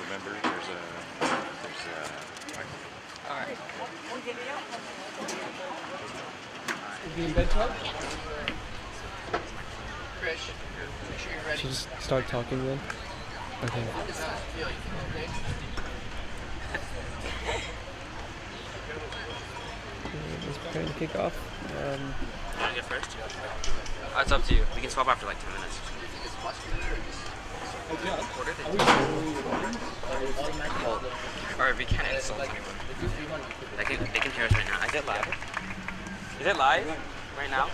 Remember, there's All right. Be in bed club? Krish, make sure you're ready. Just start talking then. Okay. Just preparing to kick off. You want to get first? It's up to you. We can swap after like 10 minutes. Or we can't insult anyone. They can hear us right now. Is it live? Is it live? Right now?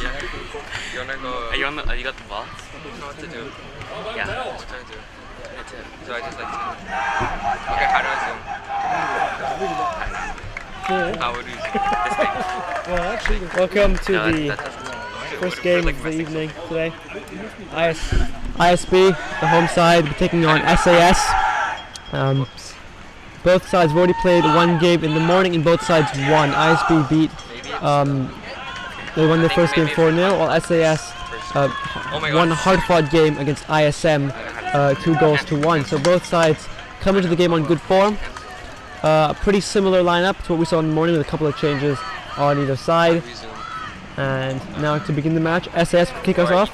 Yeah. You wanna go? Are you on the? You got the ball? I don't know what to do. Yeah. What to do? That's it. So I just like to. Okay. How do I zoom? How would we zoom? This thing. Well, actually, welcome to No, the that's first game of the evening today. ISB, the home side, taking on SAS. Both sides have already played one game in the morning and both sides won. ISB beat, they won their first game 4-0, while SAS won a hard-fought game against ISM 2-1. So both sides come into the game on good form. A pretty similar lineup to what we saw in the morning with a couple of changes on either side. And now to begin the match, SAS will kick us off,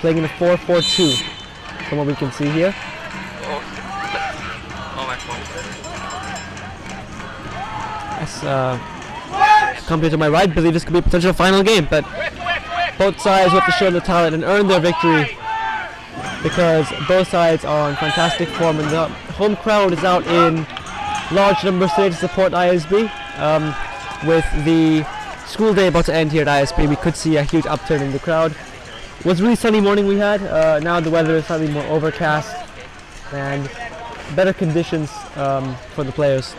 playing in a 4-4-2 from what we can see here. Company to my right believe this could be a potential final game, but both sides have to show their talent and earn their victory because both sides are in fantastic form and the home crowd is out in large numbers today to support ISB. With the school day about to end here at ISB, we could see a huge upturn in the crowd. It was a really sunny morning we had. Now the weather is slightly more overcast and better conditions for the players.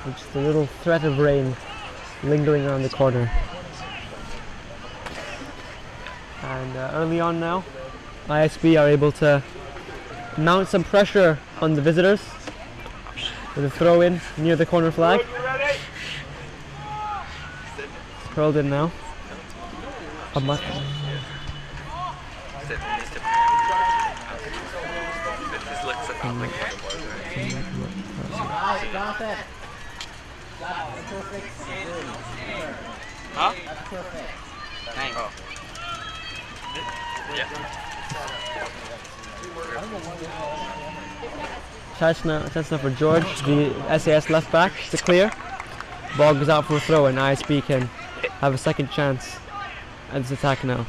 Just a little threat of rain lingering around the corner. And early on now, ISB are able to mount some pressure on the visitors with a throw in near the corner flag. It's curled in now. Huh? Thanks. Oh. Yeah. Chance now for George, the SAS left back, to clear. Ball goes out for a throw and ISB can have a second chance at this attack now.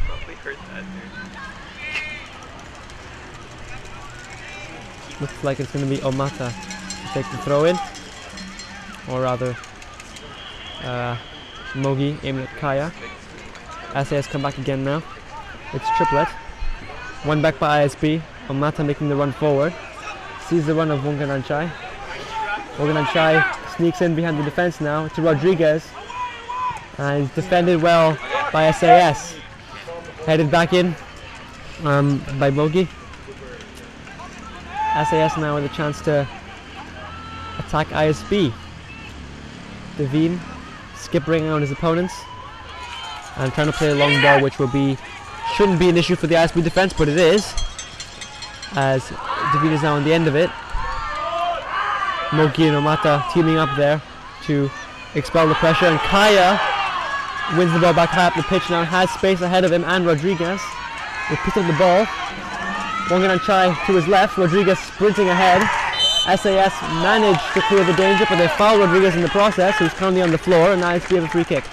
Looks like it's going to be Omata to take the throw in, or rather Mogi aiming at Kaya. SAS come back again now. It's triplet. One back by ISB. Omata making the run forward. Sees the run of Wongananchai. Wongananchai sneaks in behind the defense now to Rodriguez. And he's defended well by SAS. Headed back in by Mogi. SAS now with a chance to attack ISB. Devine skipping around his opponents and trying to play a long ball, which shouldn't be an issue for the ISB defense, but it is, as Devine is now on the end of it. Mogi and Omata teaming up there to expel the pressure, and Kaya wins the ball back high up the pitch now, has space ahead of him and Rodriguez. They pick up the ball. Wongananchai to his left, Rodriguez sprinting ahead. SAS managed to clear the danger, but they fouled Rodriguez in the process, who's currently on the floor, and now ISB have a free kick.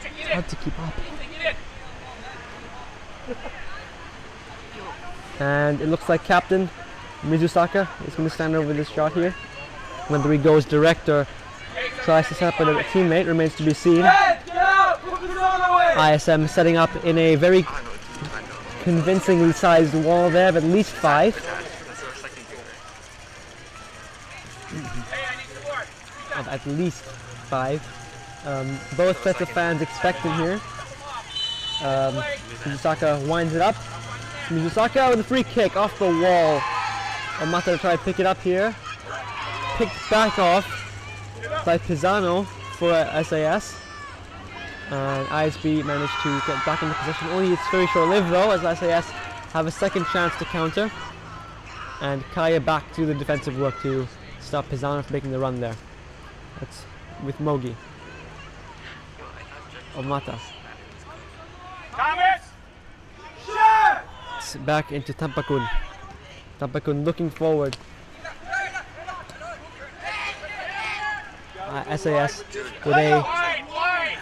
It's hard to keep up. And it looks like Captain Mizusaka is going to stand over this shot here. Whether he goes direct or tries to set up a teammate remains to be seen. ISM setting up in a very convincingly sized wall there of at least 5. Of at least 5. Both sets of fans expectant here. Mizusaka winds it up. Mizusaka with a free kick off the wall. Omata try to pick it up here. Picked back off by Pisano for SAS. And ISB managed to get back into possession. Only it's very short-lived though, as SAS have a second chance to counter. And Kaya back to the defensive work to stop Pisano from making the run there. That's with Mogi. Omata. It's back into Tampakun. Tampakun looking forward. SAS with a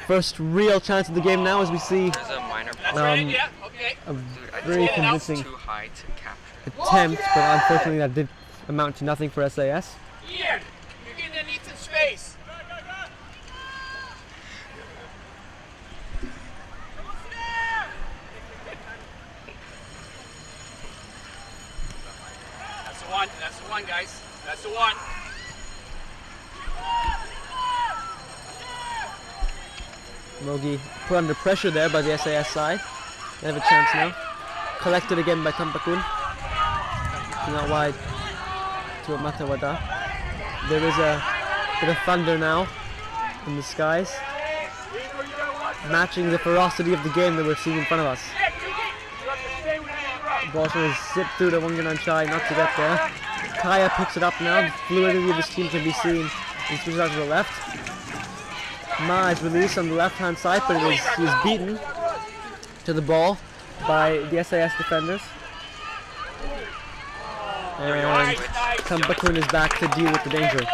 first real chance of the game now, as we see a very convincing attempt, but unfortunately that did amount to nothing for SAS. You're gonna need some space. That's the one, guys. That's the one. Mogi put under pressure there by the SAS side. They have a chance now. Collected again by Tampakun. Not wide to Omata Wada. There is a bit of thunder now in the skies, matching the ferocity of the game that we're seeing in front of us. The ball trying to zip through to Wangananchai, not to get there. Kaya picks it up now. The fluidity of this team can be seen. He switches out to the left. Ma is released on the left-hand side, but he was beaten to the ball by the SAS defenders. And Tampakun is back to deal with the danger.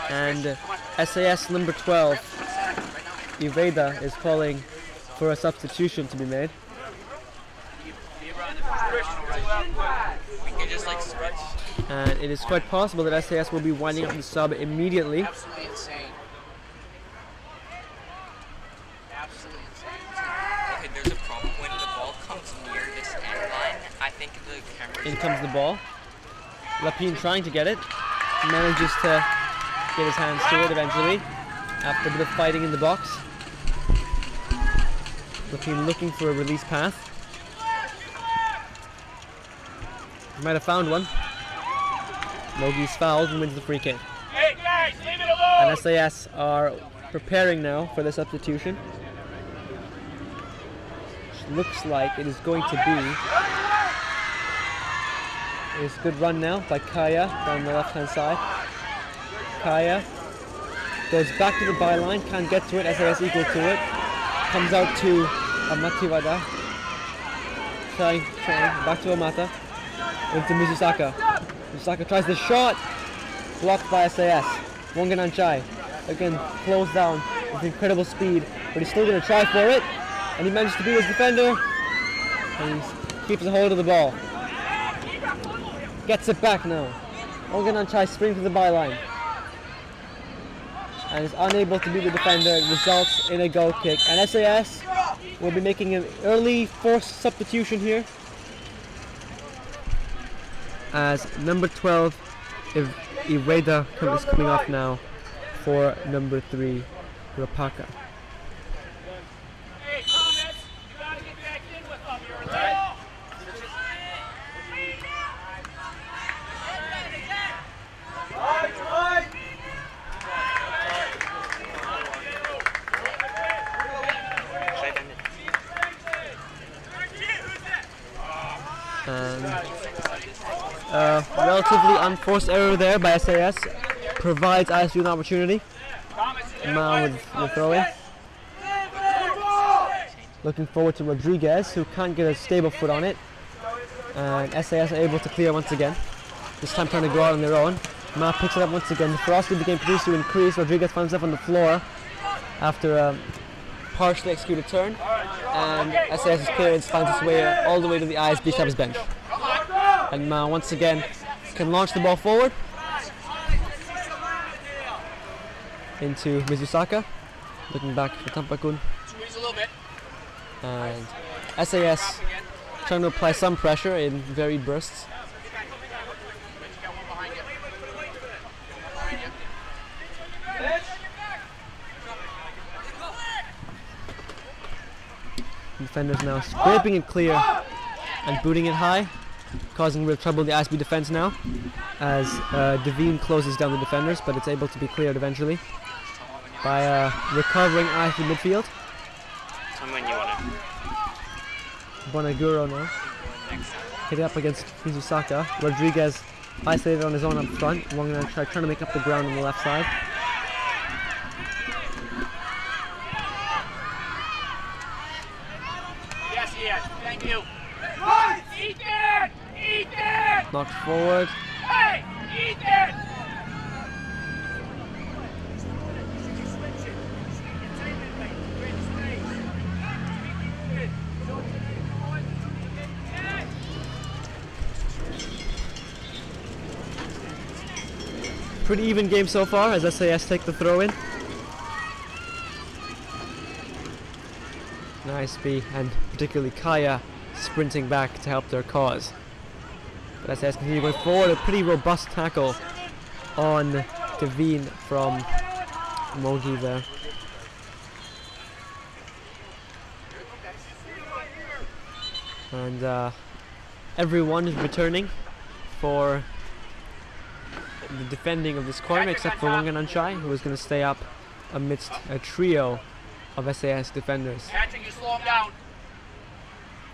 And SAS number 12, Iveda, is calling for a substitution to be made. And it is quite possible that SAS will be winding up the sub immediately. Absolutely insane. Absolutely insane. Okay, there's a problem when the ball comes near this end line. I think the camera. In comes the ball. Lapine trying to get it. Manages to get his hands to it eventually, after a bit of fighting in the box. Lapine looking for a release path. He might have found one. Mogi's fouled and wins the free kick. Hey guys, leave it alone. And SAS are preparing now for the substitution. Which looks like it is going to be. It's a good run now by Kaya down the left-hand side. Kaya goes back to the byline, can't get to it, SAS equal to it. Comes out to Amatiwada. Trying, back to Omata. Into Mizusaka. Mizusaka tries the shot. Blocked by SAS. Wangananchai. Again, closed down with incredible speed. But he's still going to try for it. And he manages to beat his defender. And he keeps a hold of the ball. Gets it back now. Wangananchai springs to the byline. And is unable to beat the defender. It results in a goal kick. And SAS will be making an early forced substitution here, as number 12 Iweda is coming off now for number 3 Rapaka. Hey Thomas, you gotta get back in with them. You're right. Relatively unforced error there by SAS provides ISU an opportunity. Ma with the throw-in. Looking forward to Rodriguez, who can't get a stable foot on it. And SAS are able to clear once again. This time trying to go out on their own. Ma picks it up once again. The ferocity of the game continues to increase. Rodriguez finds himself on the floor after a partially executed turn. And SAS's clearance finds its way all the way to the ISB subs bench. And Ma once again can launch the ball forward into Mizusaka, looking back for Tampakun. Squeeze a little bit. And SAS trying to apply some pressure in varied bursts. Defenders now scraping it clear and booting it high, causing real trouble in the ISB defense now, as Devine closes down the defenders, but it's able to be cleared eventually by recovering ISB midfield. Tell me when you want it. Bonaguro now. Hit it up against Mizusaka. Rodriguez isolated on his own up front. We're going to trying to make up the ground on the left side. Yes, yes. Thank you. Ethan! Ethan! Knocked forward. Hey! Ethan! Pretty even game so far as SAS take the throw in. ISB and particularly Kaya sprinting back to help their cause. But SAS continue going forward, a pretty robust tackle on Devine from Mogi there. And everyone is returning for the defending of this corner except for Wangan Anchai, who is going to stay up amidst a trio of SAS defenders. Patrick, you slow him down.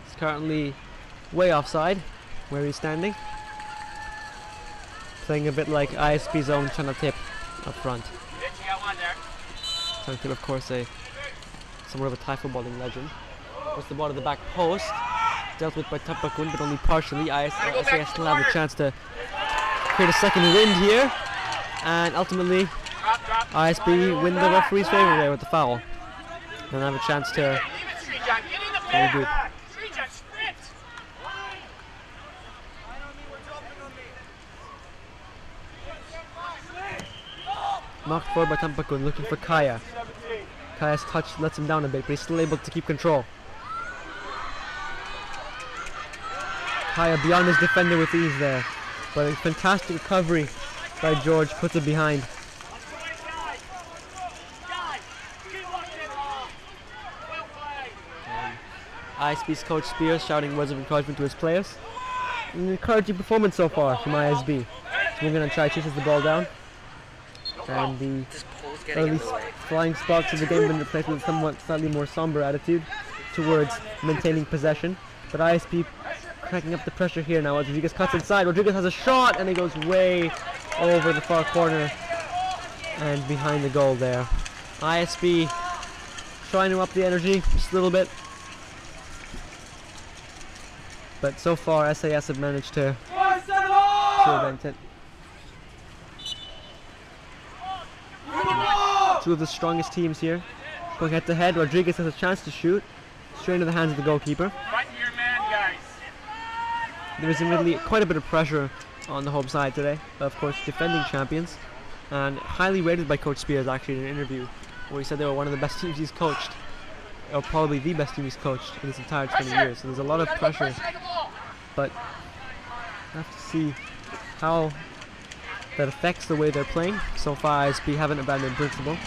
He's currently way offside where he's standing, playing a bit like ISB's own Chanatip up front. You got one there. Chanatip, of course, somewhat of a Thai footballing legend. Puts the ball to the back post, dealt with by Tapakun, but only partially. SAS still have the chance to create a second wind here, and ultimately ISB win the referee's favour there with the foul. And have a chance to regroup. Knocked forward by Tampakun, looking for Kaya. Kaya's touch lets him down a bit, but he's still able to keep control. Kaya beyond his defender with ease there, but a fantastic recovery by George puts it behind. ISB's coach Spears shouting words of encouragement to his players. An encouraging performance so far from ISB. So we're going to try to chase the ball down. And the early flying sparks of the game have been replaced with a somewhat slightly more somber attitude towards maintaining possession. But ISB cracking up the pressure here now as Rodriguez cuts inside. Rodriguez has a shot and he goes way over the far corner and behind the goal there. ISB trying to up the energy just a little bit. But so far SAS have managed to prevent it. Two of the strongest teams here going head to head. Rodriguez has a chance to shoot straight into the hands of the goalkeeper. Right to your man, guys. There is really quite a bit of pressure on the home side today. Of course, defending champions, and highly rated by Coach Spears actually in an interview where he said they were one of the best teams he's coached, or probably the best team he's coached in his entire 20 years. So there's a lot of pressure, but I have to see how that affects the way they're playing. So far ISB haven't abandoned principle.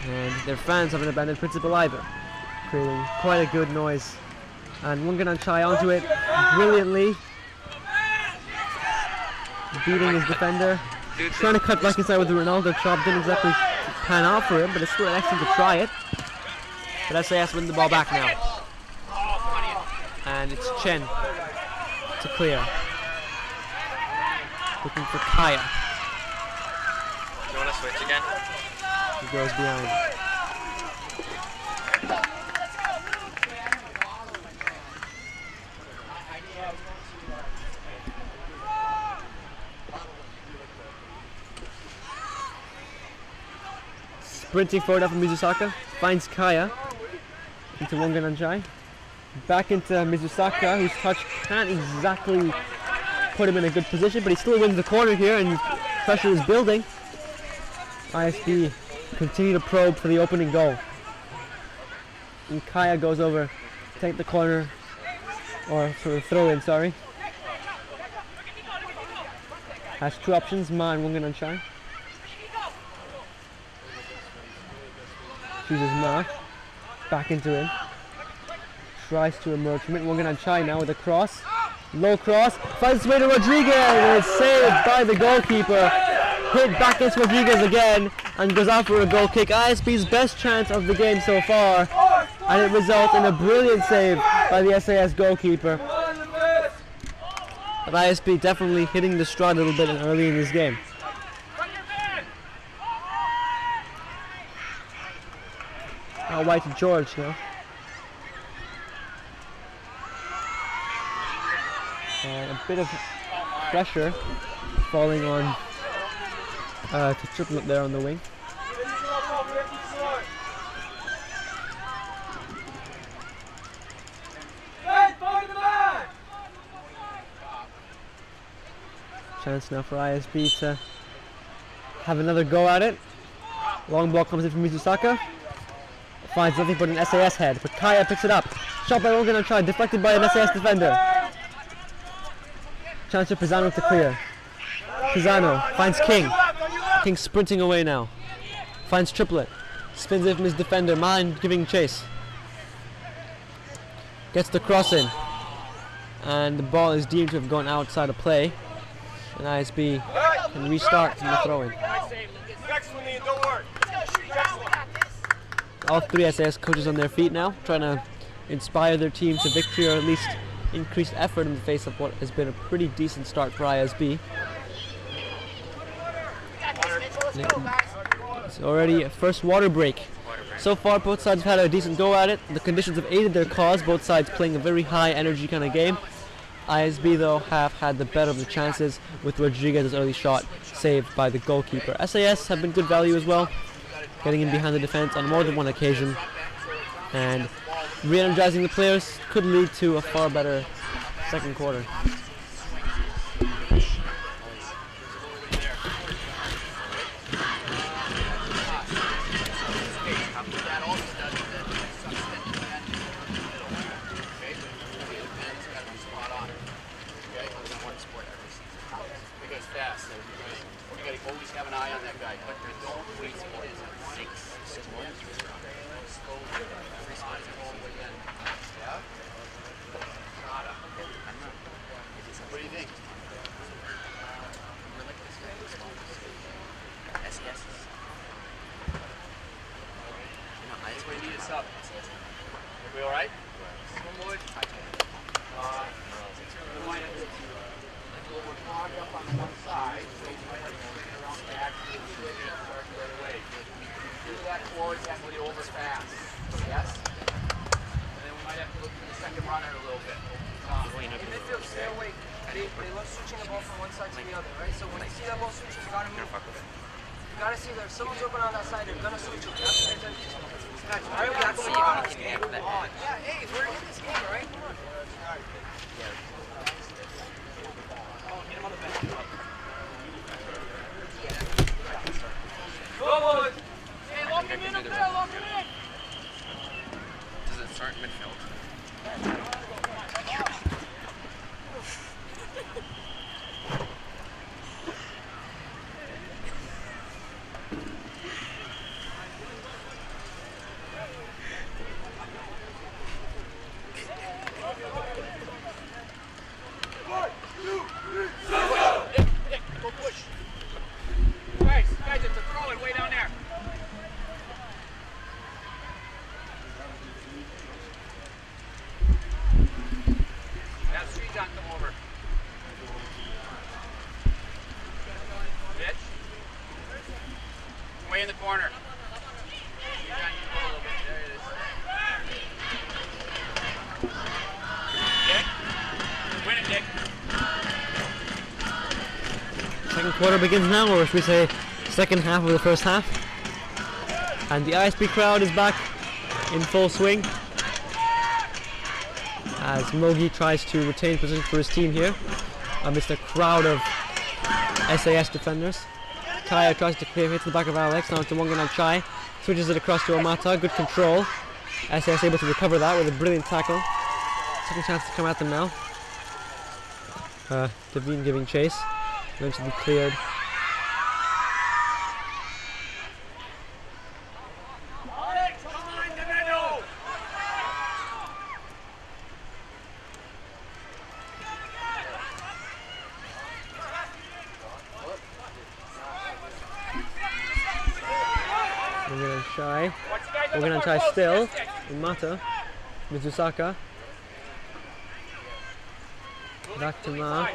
And their fans haven't abandoned principle either, creating quite a good noise. And Wangan Anchai onto it brilliantly, beating his defender, trying to cut back inside with the Ronaldo chop. Didn't exactly pan out for him, but it's still excellent to try it. But SAS win the ball back now. And it's Chen to clear. Looking for Kaya. You want to switch again? He goes behind. Sprinting forward up from Mizusaka, finds Kaya into Wangan Anchai. Back into Mizusaka, whose touch can't exactly put him in a good position, but he still wins the corner here and pressure is building. ISB continue to probe for the opening goal. And Kaya goes over to take the corner, or for the throw in, sorry. Has two options, Ma and Wangan Anchai. chooses mark. Back into him. Tries to emerge from it. Morgan and Chai now with a cross. Low cross. Finds its way to Rodriguez. And it's saved by the goalkeeper. Hit back against Rodriguez again. And goes out for a goal kick. ISB's best chance of the game so far. And it results in a brilliant save by the SAS goalkeeper. But ISB definitely hitting the stride a little bit early in this game. Now wide to George now. And a bit of pressure falling on to Triplet there on the wing. Chance now for ISB to have another go at it. Long ball comes in from Mizusaka. Finds nothing but an SAS head, but Kaya picks it up. Shot by Morgan and Chai, deflected by an SAS defender. Chance for Pisano to clear. Pisano finds King. King sprinting away now. Finds Triplet. Spins it from his defender, mind giving chase. Gets the cross in. And the ball is deemed to have gone outside of play. And ISB can restart from the throw-in. All three SAS coaches on their feet now, trying to inspire their team to victory or at least increased effort in the face of what has been a pretty decent start for ISB. It's already a first water break. So far both sides have had a decent go at it. The conditions have aided their cause, both sides playing a very high energy kind of game. ISB though have had the better of the chances with Rodriguez's early shot saved by the goalkeeper. SAS have been good value as well, getting in behind the defense on more than one occasion, and re-energizing the players could lead to a far better second quarter. Always have an eye on that guy, but don't waste more than 6 minutes. What do you think? SAS. That's what you need us up. Are we all right? We're clogged up on one side. Do that towards that when you over fast. Yes? And then we might have to look for the second runner a little bit. In midfield, stay away. They love switching the ball from one side to the other, right? So when you see that ball switch, you gotta move. You gotta see that if someone's open on that side, they're gonna switch it. You have to pay attention. Alright, we have to see on this game. Yeah, hey, we're in this game, right? Come on. Get him on the bench. Hey, lock him in up there, lock him in! Does it start midfield? Go push. Guys, it's a throw it way down there. Have Sreejan come over. Bitch. Way in the corner. Sreejan, you go a little bit. There it is. Dick. Win it, Dick. Second quarter begins now, or should we say second half of the first half. And the ISB crowd is back in full swing as Mogi tries to retain position for his team here amidst a crowd of SAS defenders. Kaya tries to clear, hits the back of Alex, now to Wangan Chai, switches it across to Omata, good control. SAS able to recover that with a brilliant tackle. Second chance to come at them now. Devine giving chase, eventually cleared. We're gonna try still in Mata. Mizusaka. Back to Ma.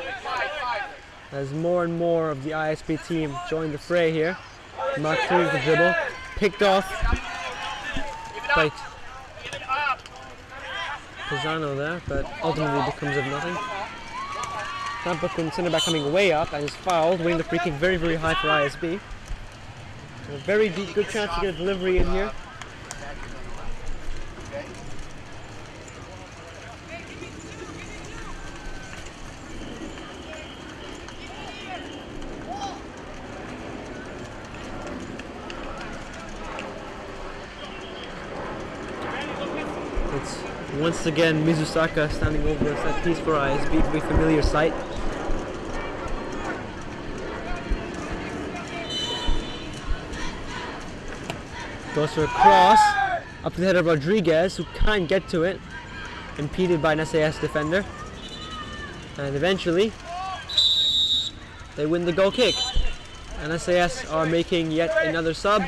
As more and more of the ISB team join the fray here. Ma clears the dribble. Picked off by Pisano there, but ultimately becomes of nothing. Tampa center back coming way up and is fouled, winning the free kick very, very high for ISB. A very good chance to get a delivery in here. It's once again Mizusaka standing over a set piece for ISB, a very familiar sight. Goes for a cross up to the head of Rodriguez, who can't get to it, impeded by an SAS defender. And eventually, they win the goal kick. And SAS are making yet another sub,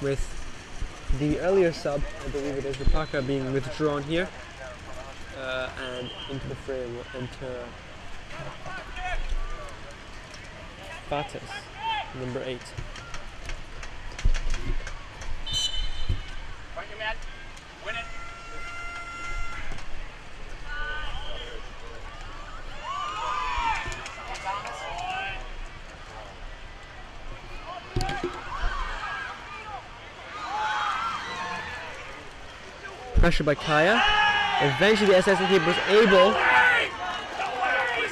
with the earlier sub, I believe it is Rupaka, being withdrawn here. And into the fray will enter Batis, number 8. Pressure by Kaya. Eventually the SAS keeper was able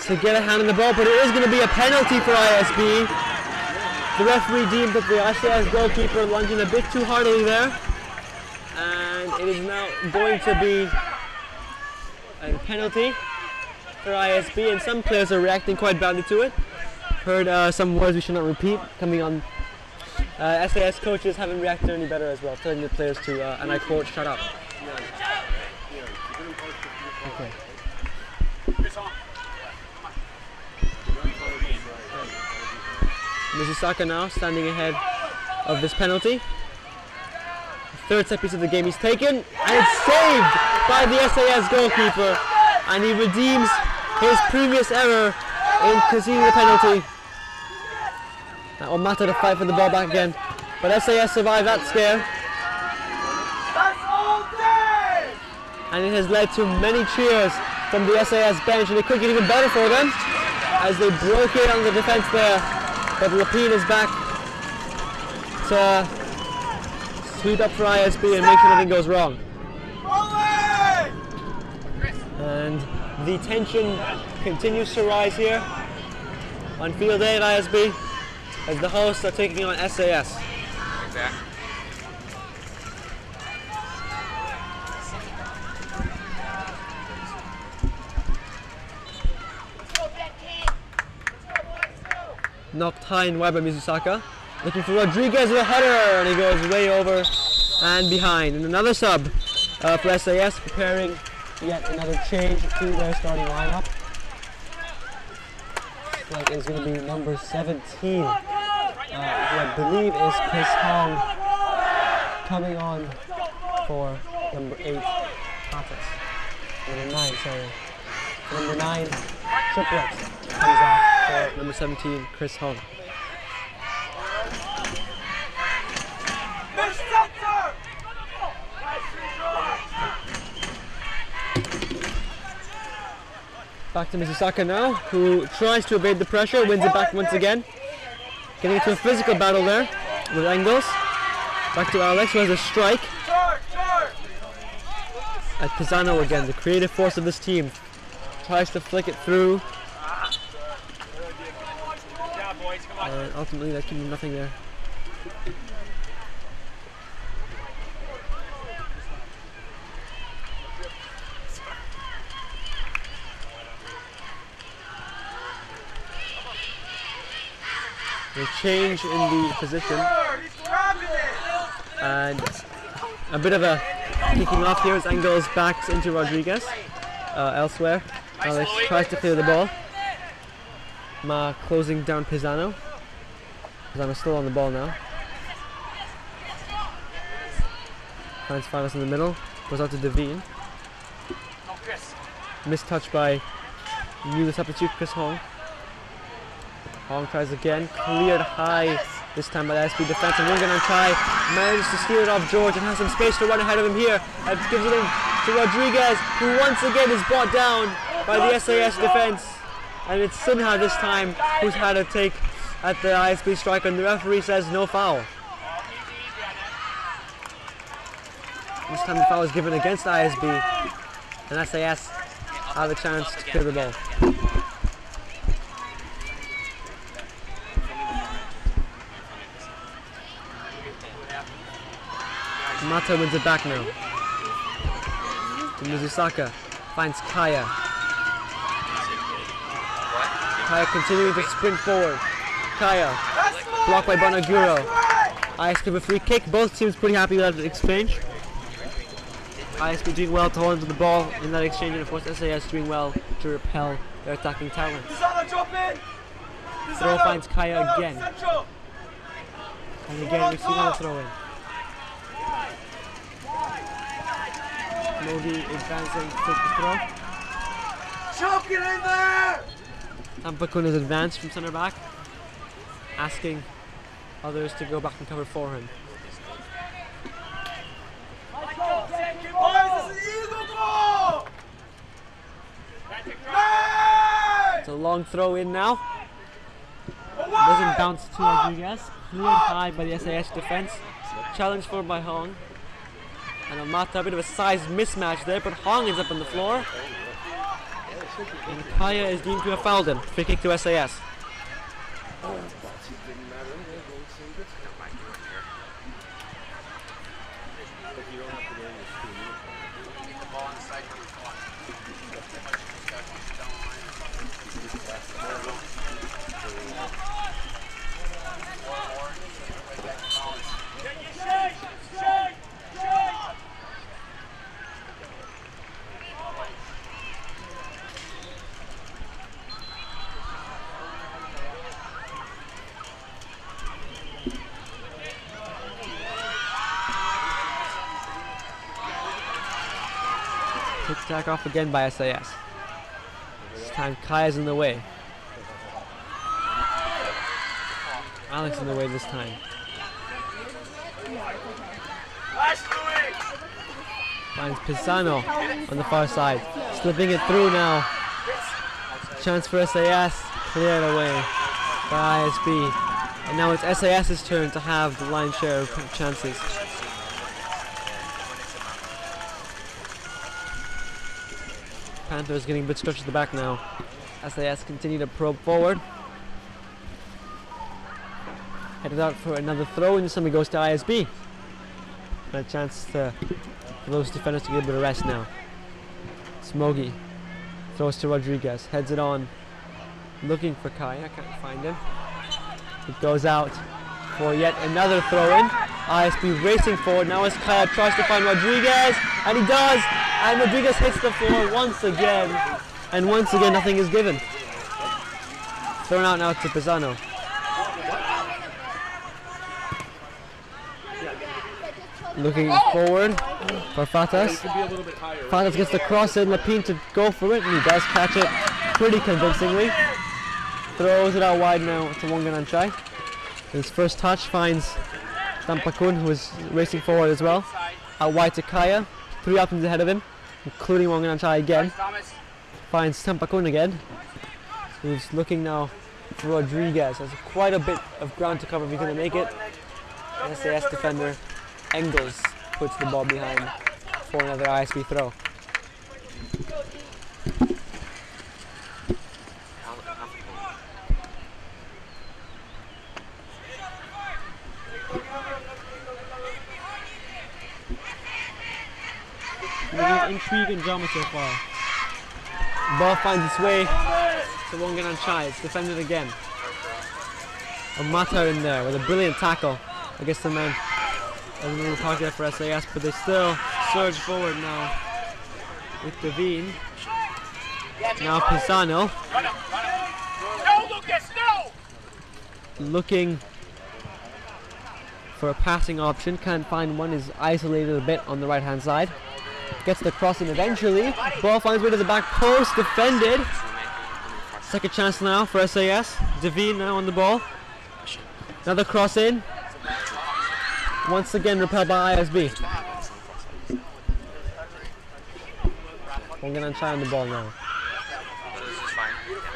to get a hand on the ball, but it is going to be a penalty for ISB. The referee deemed that the SAS goalkeeper lunged in a bit too heartily there, and it is now going to be a penalty for ISB, and some players are reacting quite badly to it. Heard some words we should not repeat coming on. SAS coaches haven't reacted any better as well, telling the players to, and I quote, shut up. Okay. Mizusaka now standing ahead of this penalty. The third set piece of the game he's taken, and it's saved by the SAS goalkeeper, and he redeems his previous error in conceding the penalty. That will matter to fight for the ball back again, but SAS survived that scare. And it has led to many cheers from the SAS bench, and it could get even better for them as they broke in on the defense there. But Lapine is back to sweep up for ISB and make sure nothing goes wrong. And the tension continues to rise here on field day at ISB as the hosts are taking on SAS. Exactly. Knocked high and wide by Mizusaka. Looking for Rodriguez with a header, and he goes way over and behind. And another sub for SAS, preparing yet another change to their starting lineup. Looks like it's going to be number 17, who I believe is Chris Hong, coming on for number 8, Patas. Number 9, sorry. Number 9, Triplets comes off for number 17, Chris Hong. Back to Mizusaka now, who tries to evade the pressure, wins it back once again. Getting into a physical battle there with Engels. Back to Alex, who has a strike. At Pisano again, the creative force of this team. Tries to flick it through. And ultimately that can do nothing there. A change in the position, and a bit of a kicking off here as Engels backs into Rodriguez. Elsewhere, Alex tries to clear the ball. Ma closing down Pisano. I'm still on the ball now. Finds Falas in the middle. Goes out to Devine. Missed touch by new substitute Chris Hong. Hong tries again. Cleared high. This time by the ISB defense. And Wungan Chai manages to steal it off George and has some space to run ahead of him here. And gives it in to Rodriguez, who once again is brought down by the SAS defense. And it's Sinha this time who's had a take at the ISB striker, and the referee says no foul. This time the foul is given against ISB, and SAS have a chance to clear the ball. Mata wins it back now. To Mizusaka, finds Kaya. Kaya continuing to sprint forward. Kaya, blocked by Bonaguro. ISB with a free kick. Both teams pretty happy with that exchange. ISB doing well to hold onto the ball in that exchange, and of course SAS doing well to repel their attacking talents. Throw finds Kaya again. And again we see another throw in. Mogi advancing to take the throw. Choke it in there! Tampakun is advanced from centre back, asking others to go back and cover for him. It's a long throw in now. Doesn't bounce to Rodriguez. Cleared high by the SAS defense. Challenged forward by Hong. And Amata, a bit of a size mismatch there, but Hong ends up on the floor. And Kaya is deemed to have fouled him. Free kick to SAS. Attack off again by SAS. This time Kaya's in the way. Alex in the way this time. Finds Pisano on the far side. Slipping it through now. Chance for SAS. Cleared away by ISB. And now it's SAS's turn to have the lion's share of chances. Panthers getting a bit stretched at the back now. SAS continue to probe forward. Headed out for another throw, and somebody goes to ISB. And a chance for those defenders to get a bit of rest now. Smogy throws to Rodriguez, heads it on, looking for Kaya, can't find him. It goes out for yet another throw in. ISB racing forward now as Kaya tries to find Rodriguez, and he does! And Rodriguez hits the floor once again, and once again nothing is given. Thrown out now to Pisano. Looking forward for Fatas. Fatas gets the cross in, Lapine to go for it, and he does catch it pretty convincingly. Throws it out wide now to Wongan Anchai. His first touch finds Tampakun, who is racing forward as well. Out wide to Kaya. 3 options ahead of him, including Wongan Anchai again. Finds Tampakun again, who's looking now for Rodriguez. Has quite a bit of ground to cover if he's going to make it. SAS defender Engels puts the ball behind for another ISB throw. Intrigue and drama so far. Ball finds its way to Wongan Anchai. It's defended again. Amata in there with a brilliant tackle against the man. A little target for SAS, but they still surge forward now with Devine. Now Pisano looking for a passing option. Can't find one. Is isolated a bit on the right hand side. Gets the crossing eventually. Ball finds way to the back post. Defended. Second chance now for SAS. Devine now on the ball. Another cross in. Once again repelled by ISB. Wangan and Chai on the ball now.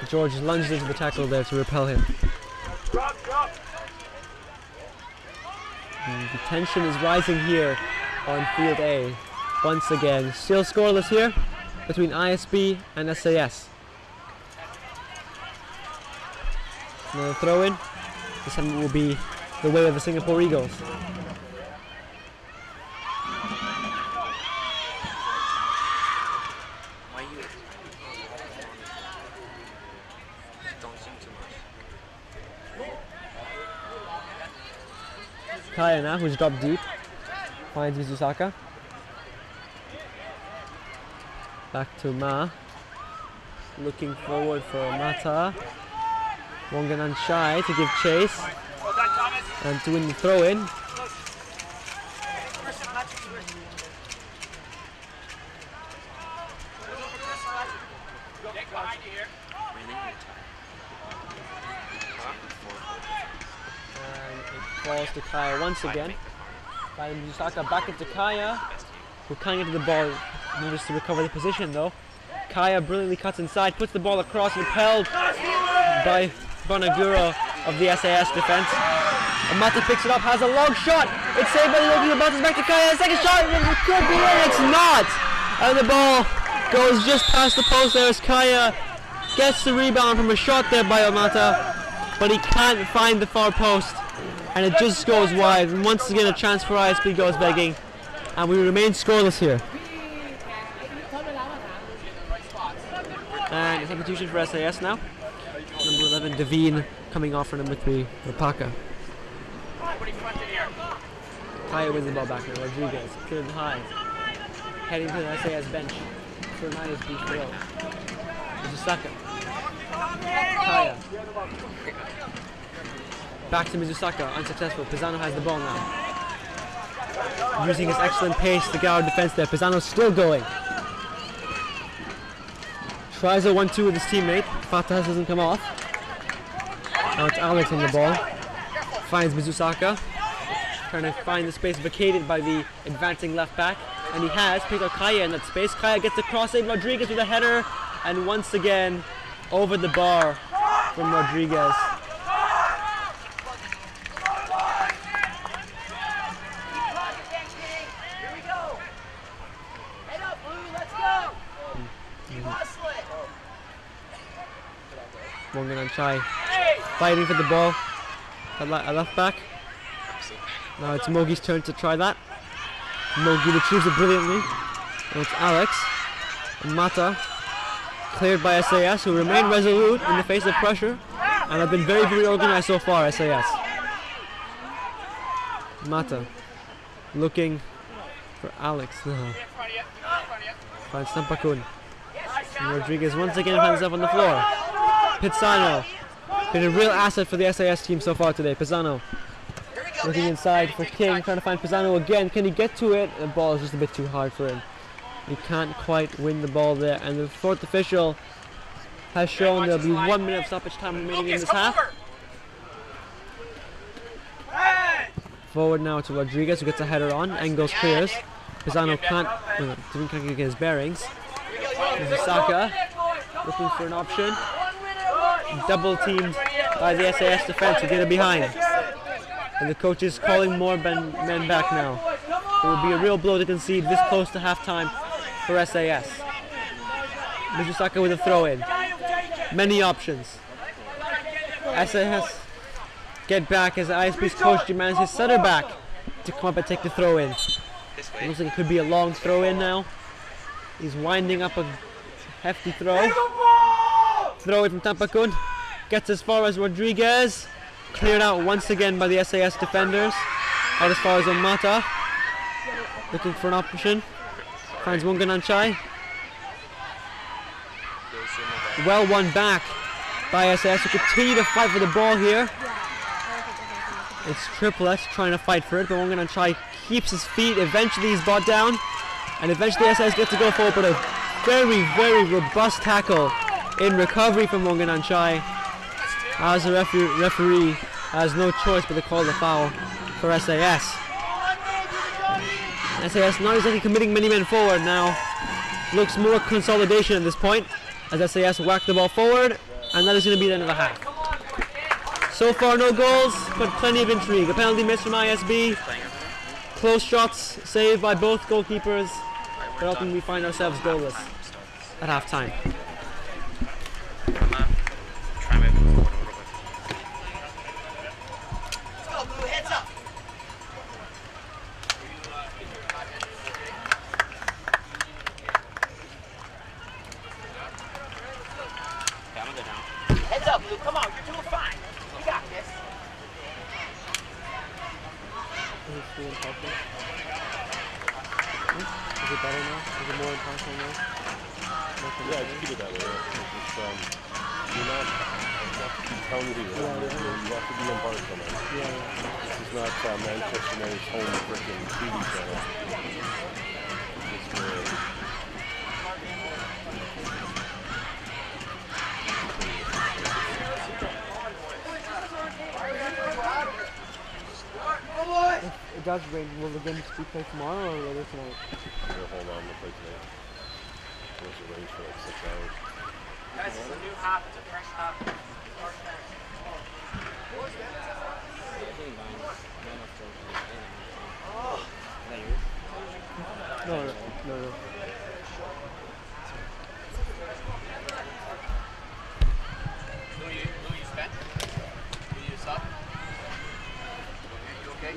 George lunges into the tackle there to repel him. And the tension is rising here on field A. Once again, still scoreless here between ISB and SAS. Another throw in. This time will be the way of the Singapore Eagles. Kaya now, who's dropped deep, finds Mizusaka. Back to Ma. Looking forward for Mata. Wangan and Shai to give chase and to win the throw in. Falls to Kaya once again. By Mizusaka back into Kaya, who can't get to the ball. Manages to recover the position though. Kaya brilliantly cuts inside, puts the ball across, repelled by Bonaguro of the SAS defense. Amata picks it up, has a long shot. It's saved by the Loki, bounces back to Kaya. Second shot, it could be in, it's not. And the ball goes just past the post there as Kaya gets the rebound from a shot there by Amata, but he can't find the far post. And it just goes wide. And once again, a chance for ISB goes begging. And we remain scoreless here. And a substitution for SAS now. Number 11, Devine, coming off for number 3, Rapaka. Kaya wins the ball back now. Rodriguez, cleared high. Heading to the SAS bench for an ISB throw. Mizusaka. Kaya. Back to Mizusaka, unsuccessful. Pisano has the ball now. Using his excellent pace to get out of defense there. Pisano's still going. Tries a 1-2 with his teammate. Fatas doesn't come off. Now it's Alex on the ball. Finds Mizusaka. Trying to find the space vacated by the advancing left back. And he has Peter Kaya in that space. Kaya gets the cross in. Rodriguez with a header. And once again, over the bar from Rodriguez. Wangan and Chai fighting for the ball at left back. Now it's Mogi's turn to try that. Mogi retrieves it brilliantly. And it's Alex. And Mata cleared by SAS, who remain resolute in the face of pressure and have been very, very organized so far, SAS. Mata looking for Alex now. Finds Tampakun. And Rodriguez once again finds himself on the floor. Pisano, been a real asset for the SAS team so far today. Pisano looking inside for King, trying to find Pisano again. Can he get to it? The ball is just a bit too hard for him. He can't quite win the ball there. And the fourth official has shown there'll be 1 minute of stoppage time remaining in this half. Forward now to Rodriguez, who gets a header on. Engels clears. Pisano can't get his bearings. Mizusaka looking for an option. Double teamed by the SAS defense to get it behind. And the coach is calling more men back now. It will be a real blow to concede this close to halftime for SAS. Mizusaka with a throw in. Many options. SAS get back as the ISB's coach demands his center back to come up and take the throw in. It looks like it could be a long throw in now. He's winding up a hefty throw. Throw it from Tampakun. Gets as far as Rodriguez. Cleared out once again by the SAS defenders. Out as far as Omata. Looking for an option. Finds Wangan and Chai. Well won back by SAS, who continue to fight for the ball here. It's Triple X trying to fight for it, but Wangananchai keeps his feet. Eventually he's brought down, and eventually SAS gets to go forward, but a very, very robust tackle in recovery from Wangananchai, as the referee has no choice but to call the foul for SAS. SAS not exactly committing many men forward now. Looks more consolidation at this point as SAS whack the ball forward, and that is going to be the end of the half. So far no goals, but plenty of intrigue. A penalty miss from ISB. Close shots saved by both goalkeepers, but ultimately we find ourselves goalless at half time. Heads up, Blue. Come on, you're doing fine. You got this. Is it still impartial? Is it better now? Is it more impartial now? Yeah, just keep it that way. It's, you're not county, you have to be impartial, man. This is not Manchester United's home freaking TV channel. It does rain. Will the game be played tomorrow or later tonight? We'll hold on, we'll play tonight. There's a range for like 6 hours. Guys, it's a new hop. It's a fresh hop. No. Who you spent? Who you sub? You okay?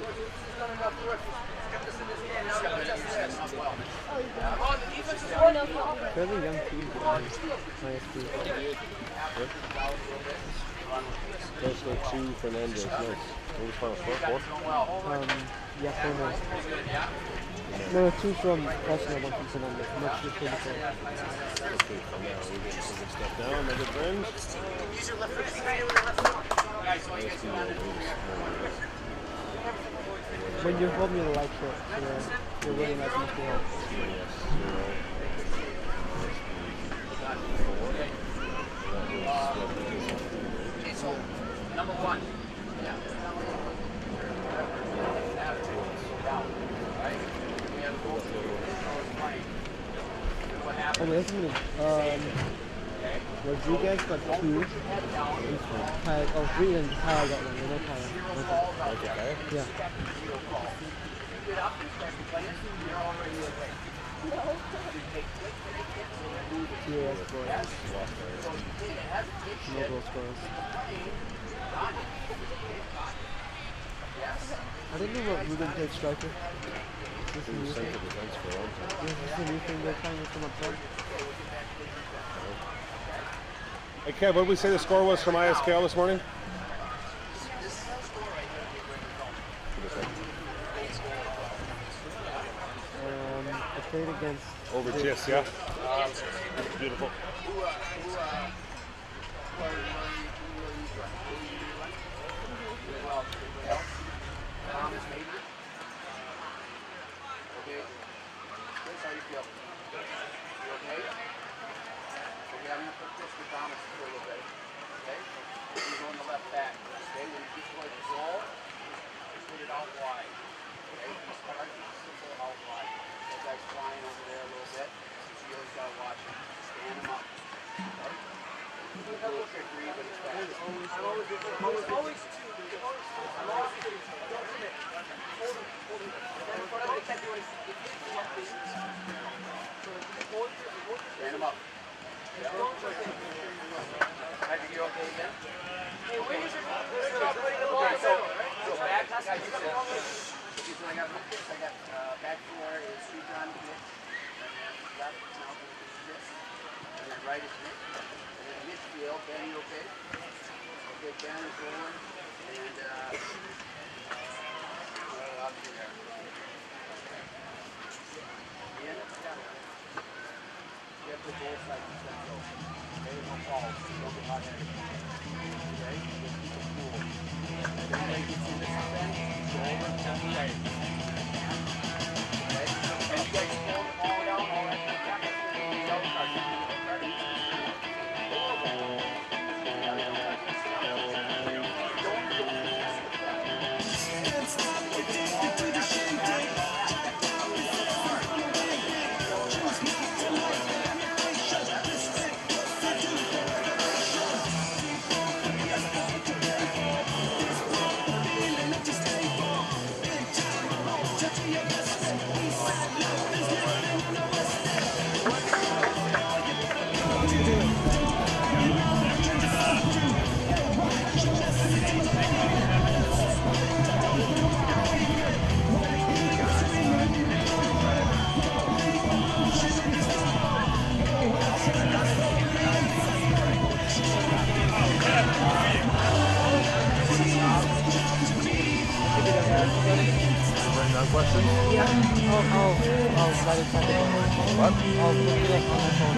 Fairly young team. ISB. Let's go to Fernandez. Nice. What was final score? 4? Yeah, 4 more. No, 2 from Arsenal, 1 from Fernandez. Much just for the Okay, for now, we get some good stuff down, my good friends. When you're holding the light short, you're really nice and cool. Number 1. Okay, that's me. Rodriguez got 2. Kyle, 3, and Kyle got 1. No Kyle. Okay. Yeah. TAS scores. No goal scores. I didn't know what Ruben played striker. This is a new thing. This is a new thing they're trying to come up with. Hey Kev, what did we say the score was from ISKL this morning? I played against... Over Gis, yeah? Beautiful. Stand him up. So back, guys, I got back four is Sweet John Nick, and left now is this, and then right is Nick, and then midfield, Ben, you okay? Okay, Ben is rolling, and up here. Ian, you have to go side to central. Okay, no falls, don't get hot headed. Okay, just keep it cool. Everybody gets in this questions? Yeah. I'll write it down. What? I'll look it up on my phone.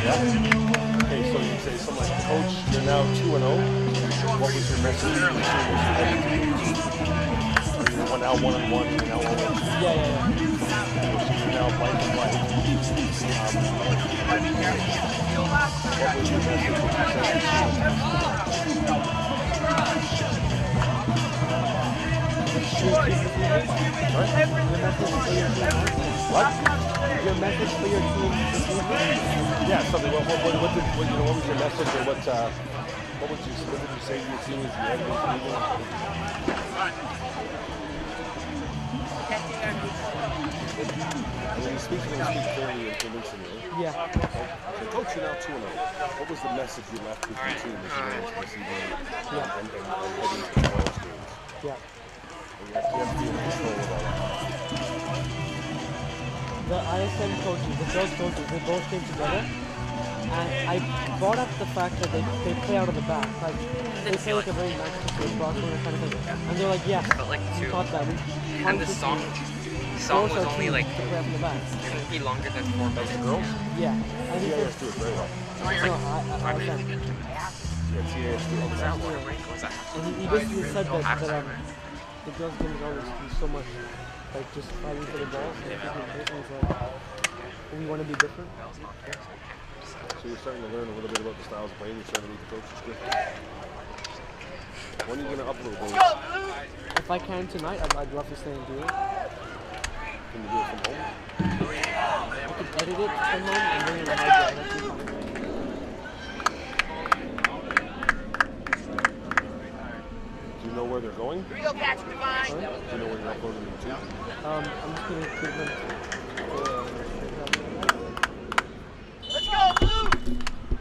Yeah. Okay, so you say something like, Coach, you're now 2-0. What was your message to the seniors heading to the You're now 1-1, you're now 0-2. Yeah. So you're now blank and blank. What was your message that you sent to the What? Your message for your team this evening? Yeah, something. What was your message, or what did you say to your team as you ended this evening? When you speak fairly and convincingly. Yeah. So, Coach, you're now 2-0. What was the message you left with your team as you went into this evening and heading to the Wales games? Yeah. You have to be in control of all that. The ISM coaches, the girls coaches, they both came together, and I brought up the fact that they play out of the back, like they play like a very Manchester Barcelona kind of thing, and they're like, yeah, But like we two. thought that. And the song was only like, to play out from the back. couldn't be longer than 4 minutes. Girls? Yeah, and he CAS said, do it very well. no, ISM. Yeah, CAS do it very well. And he basically said that the girls' game is always so much like just fighting for the ball, and it's like we want to be different. So you're starting to learn a little bit about the styles of playing. You're starting to read the coach's script. When are you going to upload those? If I can tonight, I'd love to stay and do it. Can you do it from home? I could edit it from home and bring it to my job. Do you know where they're going? Here we go, catch divine. Do you know where you're uploading them to? I'm just going to keep them. Let's go, Blue!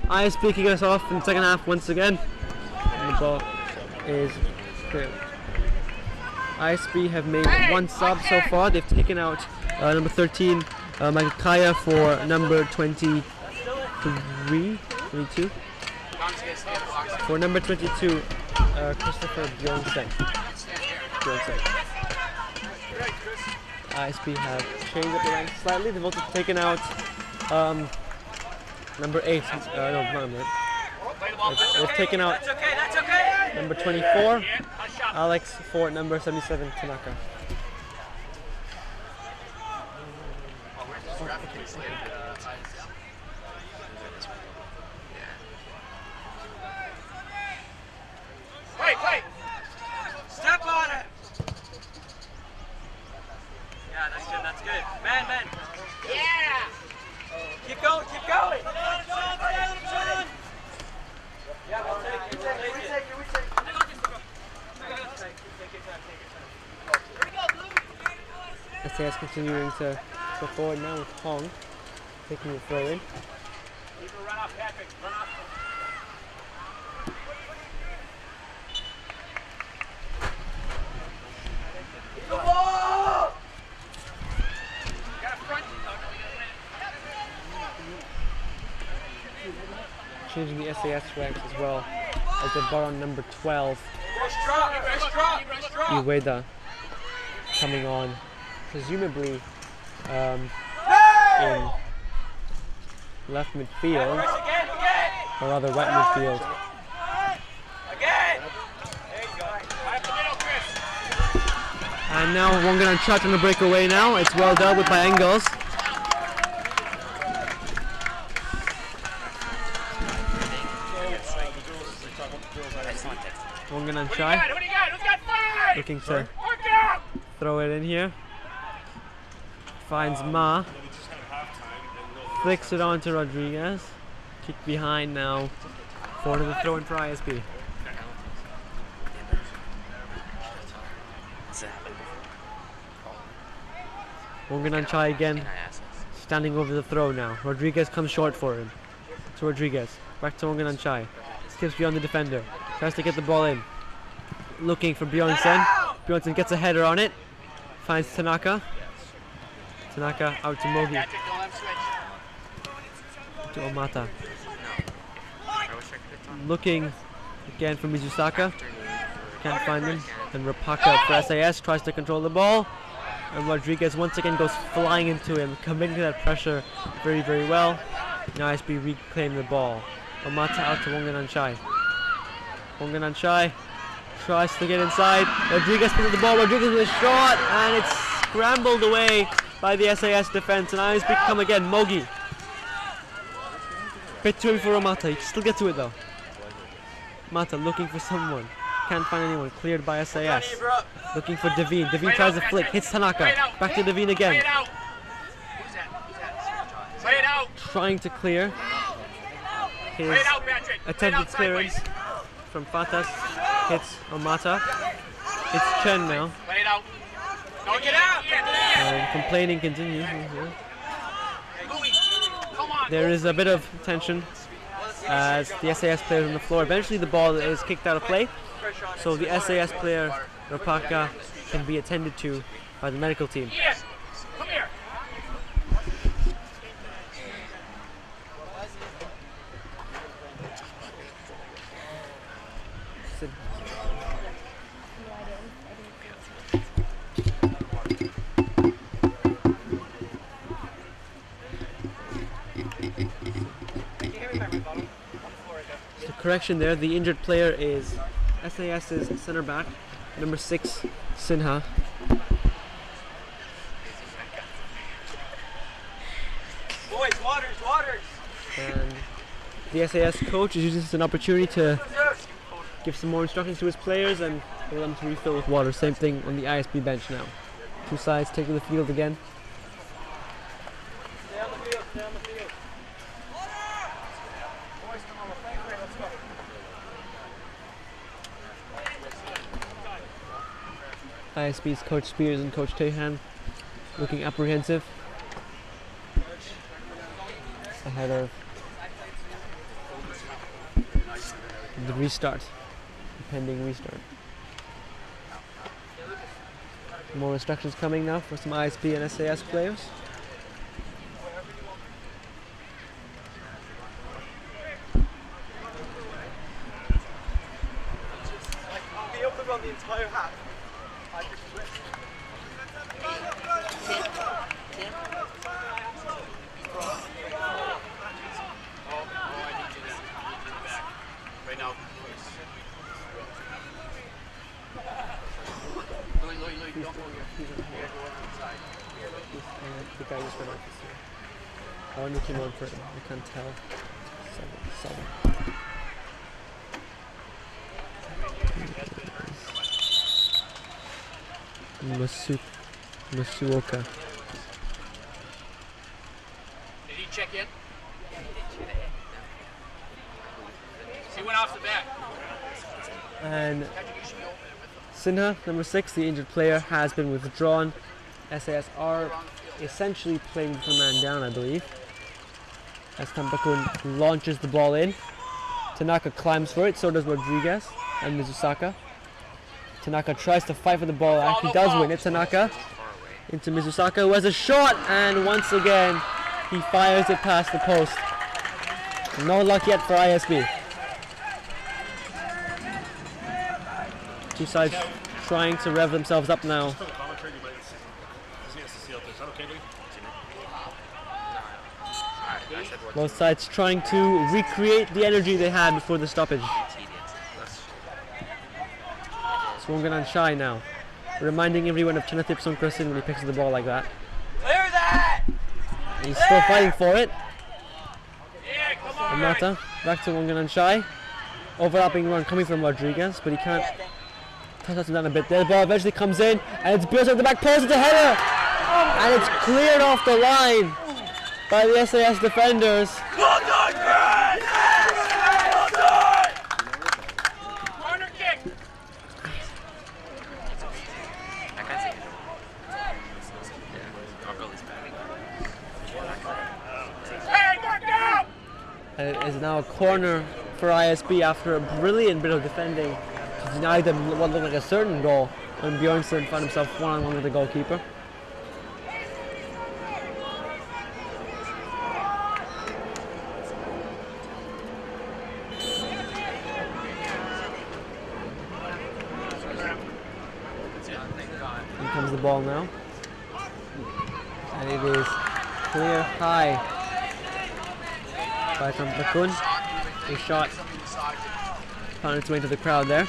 ISB kicking us off in the second half once again. And the ball is clear. ISB have made one sub so far. They've taken out number 13, Magakaya, for number 22. For number 22, Christopher Bjornsen. ISB have changed up the ranks slightly. They've also taken out number 8. No, not number 8. They've taken out number 24, Alex, for number 77, Tanaka. Wait! Step on it! Yeah, that's good. Man. Yeah! Keep going! Yeah, we'll take it. SAS continuing to go forward now with Hong taking the throw in. Run off, Patrick. Run off. Changing the SAS ranks as well, as they brought on number 12, Ueda, coming on presumably in left midfield, or rather right midfield. And now one gonna shot on the breakaway now. It's well dealt with by Engels. Wongan and Chai looking to throw it in here. Finds Ma. Flicks it on to Rodriguez. Kick behind now. Forward to the throw in for ISB. Wongan and Chai again. Standing over the throw now. Rodriguez comes short for him. To Rodriguez. Back to Wongan and Chai. Skips beyond the defender. Tries to get the ball in. Looking for Bjornsen. Bjornsen gets a header on it. Finds Tanaka. Tanaka out to Mogi. To Omata. Looking Again from Mizusaka. Can't find him. And Rapaka for SAS tries to control the ball. And Rodriguez once again goes flying into him, committing to that pressure very, very well. Now ISB reclaim the ball. Omata out to Wongan Anshai tries to get inside. Rodriguez picks up the ball. Rodriguez with a shot, and it's scrambled away by the SAS defense. And ISB come again. Mogi. Bit too early for Omata. He can still get to it though. Mata looking for someone. Can't find anyone. Cleared by SAS. Looking for Devine. Devine tries to flick. Hits Tanaka. Back to Devine again. Trying to clear. His attempted clearance from Fatas. Hits Omata. It's Chen now. And complaining continues. There is a bit of tension as the SAS players on the floor. Eventually the ball is kicked out of play. So the SAS player, Rapaka, can be attended to by the medical team. Come here. So correction there, the injured player is SAS's center back, number 6, Sinha. Boys, waters! And the SAS coach is using this as an opportunity to give some more instructions to his players and allow them to refill with water. Same thing on the ISB bench now. Two sides taking the field again. Stay on the field. Boys, come on, let's go. ISB's Coach Spears and Coach Tehan looking apprehensive ahead of the restart, pending restart. More instructions coming now for some ISB and SAS players. Be able to run the entire half. The guy just went off this year. I wonder if he went for it. I can't tell. 7. Masuoka. Did he check in? He went off the back. And Sinha, number 6, the injured player, has been withdrawn. SAS are essentially playing with the man down, I believe. As Tambakun launches the ball in. Tanaka climbs for it, so does Rodriguez and Mizusaka. Tanaka tries to fight for the ball, actually does win it. Tanaka into Mizusaka, who has a shot, and once again he fires it past the post. No luck yet for ISB. Two sides trying to rev themselves up now. Both sides trying to recreate the energy they had before the stoppage. Swongan Anshai now, reminding everyone of Chanathip Songkrasin when he picks the ball like that. Clear that! He's still fighting for it. Amata back to Swongan Anshai. Overlapping run coming from Rodriguez, but he can't touch him down a bit there. The ball eventually comes in, and it's built at the back post. It's a header, and it's cleared off the line by the SAS defenders. Corner kick. I can't see it. Yeah, I'll go this back. Hey, mark down. And it is now a corner for ISB after a brilliant bit of defending to deny them what looked like a certain goal when Bjornsson found himself one-on-one with the goalkeeper. the ball now. And it is clear high by Tampakun. A shot found its way to the crowd there.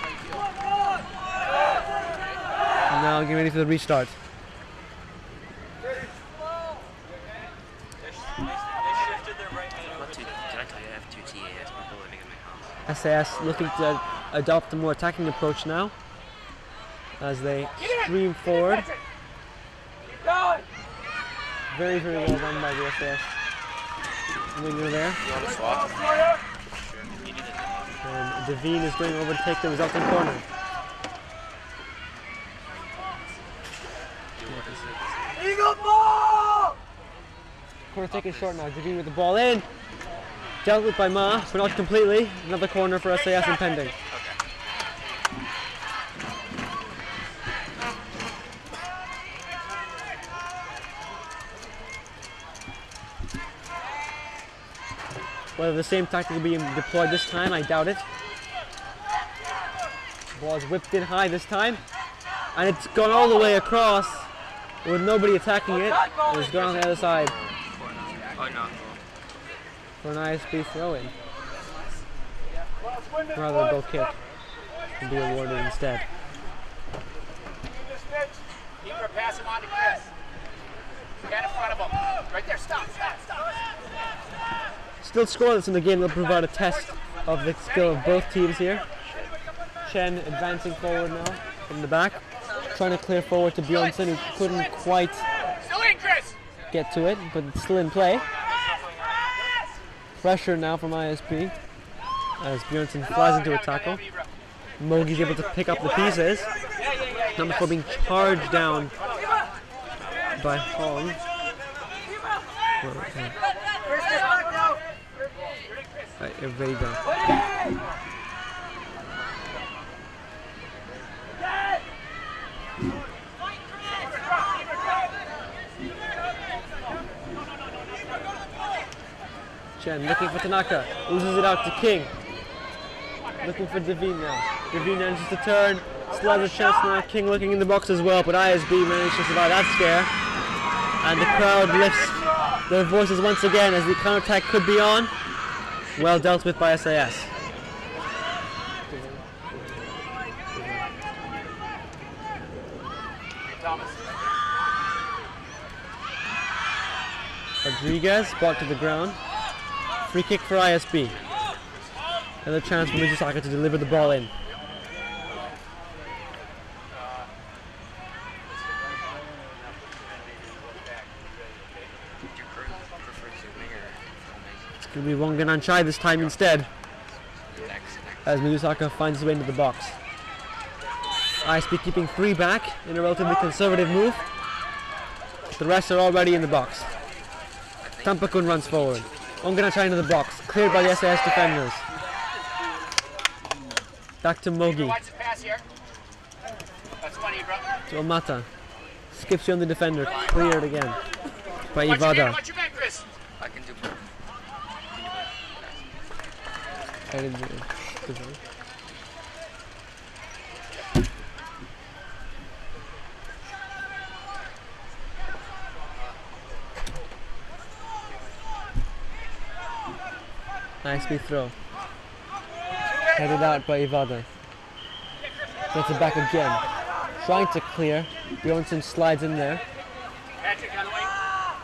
And now getting ready for the restart. SAS looking to adopt a more attacking approach now as they stream forward. Very, very well done by the SAS winger there. And Devine is going over to take the resulting corner. Eagle ball! Corner taken short now. Devine with the ball in. Dealt with by Ma, but not completely. Another corner for SAS impending. Whether the same tactic will be deployed this time, I doubt it. The ball is whipped in high this time, and it's gone all the way across with nobody attacking it. It's gone on the other side for an ISB throw-in. Rather a goal kick can be awarded instead. Keep her, pass him on to Chris. Get in front of him. Right there, stop. Still scoreless in the game. They'll provide a test of the skill of both teams here. Chen advancing forward now from the back, trying to clear forward to Bjornsson, who couldn't quite get to it, but it's still in play. Pressure now from ISB as Bjornsson flies into a tackle. Mogi's able to pick up the pieces. Not before being charged down by Hong. Right, everybody down. Chen looking for Tanaka, loses it out to King. Looking for Devine now. Devine manages to turn, still has a chance now. King looking in the box as well, but ISB managed to survive that scare. And the crowd lifts their voices once again as the counterattack could be on. Well dealt with by SAS. Rodriguez brought to the ground. Free kick for ISB. Another chance for Mizusaka to deliver the ball in. It's going to be Wongan Chai this time instead, as Mizusaka finds his way into the box. ISB keeping 3 back in a relatively conservative move. The rest are already in the box. Tampakun runs forward. Wongan Chai into the box, cleared by the SAS defenders. Back to Mogi. To Omata. Skips you on the defender, cleared again by Ivada. I can do both. ISB throw. Headed out by Ivada. Gets it back again. Trying to clear. Bjornsson slides in there.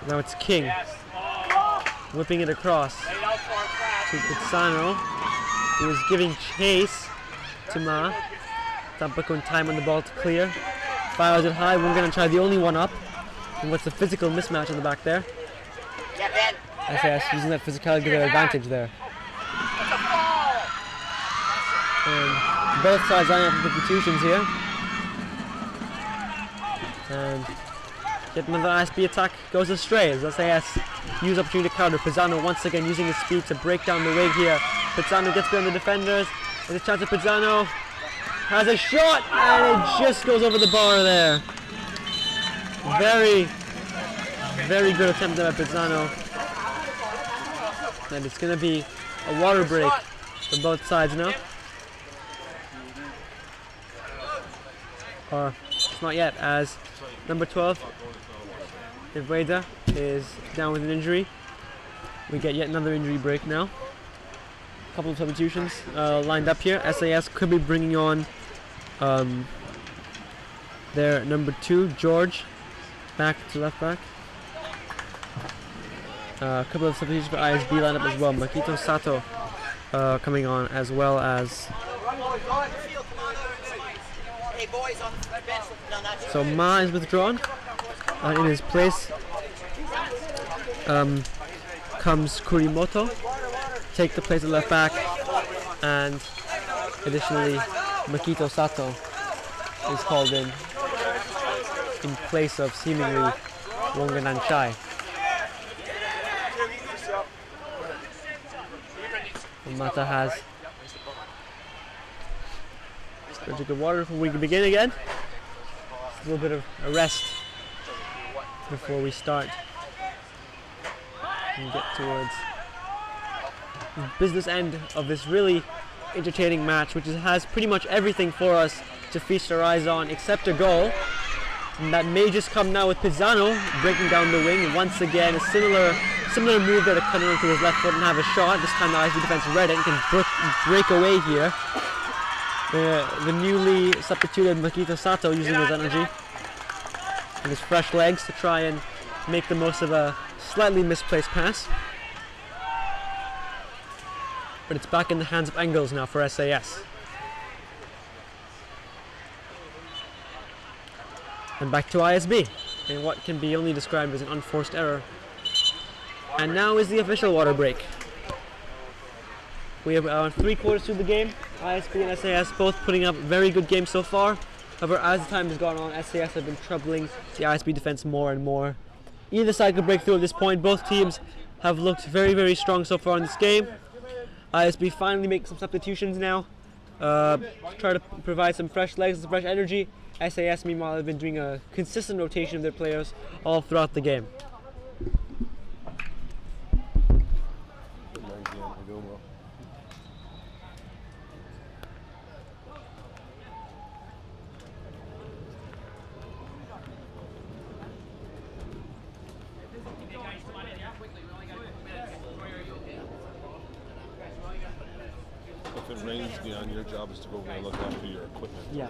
Now it's King. Whipping it across to Pizzano, who is giving chase to Ma. Tampakun time on the ball to clear. Fires it high. We're going to try the only one up. And what's the physical mismatch on the back there? SAS using that physicality to their advantage there. And both sides eyeing up for substitutions here. And yet another ISB attack goes astray as SAS use opportunity to counter. Pizzano once again using his speed to break down the wing here. Pizzano gets behind the defenders. There's a chance of Pizzano. Has a shot and it just goes over the bar there. Very good attempt there by Pizzano. And it's going to be a water break for both sides now. Or it's not yet, as Number 12, Iveda, is down with an injury. We get yet another injury break now. A couple of substitutions lined up here. SAS could be bringing on their number 2, George, back to left back. A couple of substitutions for ISB lined up as well. Makito Sato coming on, as well as. So Ma is withdrawn. In his place comes Kurimoto, take the place of left back, and additionally Makito Sato is called in place of seemingly Wongan Shai. Mata has a good water before we can begin again. A little bit of a rest before we start and get towards the business end of this really entertaining match, which has pretty much everything for us to feast our eyes on except a goal. And that may just come now with Pizzano breaking down the wing. Once again, a similar move there to cut it onto his left foot and have a shot. This time the ISB defense read it and can break away here. The newly substituted Makito Sato using his energy and his fresh legs to try and make the most of a slightly misplaced pass. But it's back in the hands of Engels now for SAS. And back to ISB in what can be only described as an unforced error. And now is the official water break. We have 3 quarters through the game. ISB and SAS both putting up very good games so far. However, as the time has gone on, SAS have been troubling the ISB defense more and more. Either side could break through at this point. Both teams have looked very, very strong so far in this game. ISB finally making some substitutions now. Try to provide some fresh legs and some fresh energy. SAS, meanwhile, have been doing a consistent rotation of their players all throughout the game. If it rains, Dion, your job is to go over and look after your equipment. Yeah.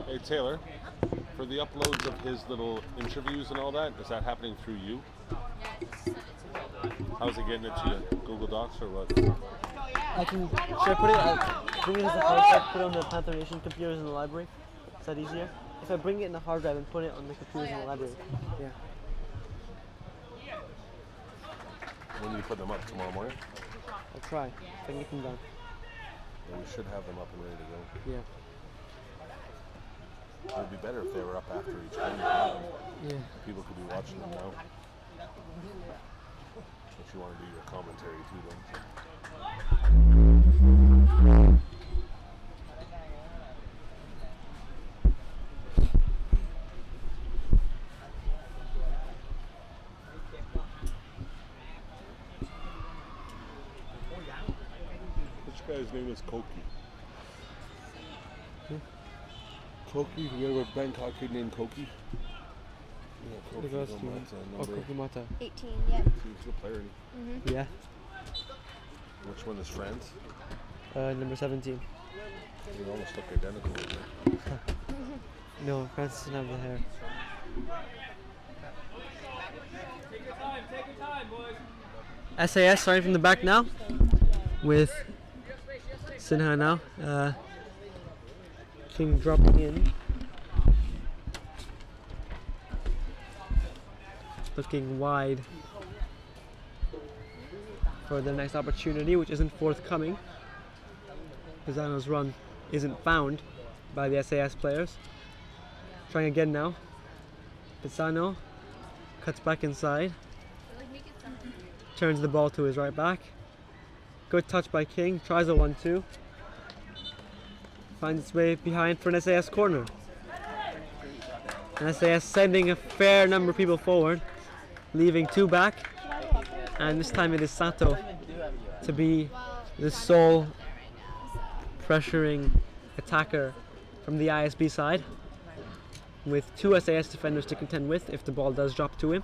Hey Taylor, for the uploads of his little interviews and all that, is that happening through you? How's it getting it to you? Google Docs or what? I can. Should I put it? Bring it as a hard drive. Put it on the Panther Nation computers in the library. Is that easier? If I bring it in the hard drive and put it on the computers in the library. Yeah. When do you put them up? Tomorrow morning? I'll try. If I can get them done. Yeah, we should have them up and ready to go. Yeah. It would be better if they were up after each game. Yeah. People could be watching them now. If you want to do your commentary to them. This guy's name is Koki. Koki, you ever a Bangkok kid named Koki? Yeah, Koki. Koki Mata. 18, yeah. He's a player. Yeah. Which one is France? Number 17. They almost look identical, don't they? No, France doesn't have the hair. SAS starting from the back now with Sinha now. King dropping in. Looking wide for the next opportunity, which isn't forthcoming. Pisano's run isn't found by the SAS players. Trying again now. Pisano cuts back inside. Turns the ball to his right back. Good touch by King. Tries a 1-2. Finds its way behind for an SAS corner. And SAS sending a fair number of people forward, leaving 2 back. And this time it is Sato to be the sole pressuring attacker from the ISB side, with 2 SAS defenders to contend with if the ball does drop to him.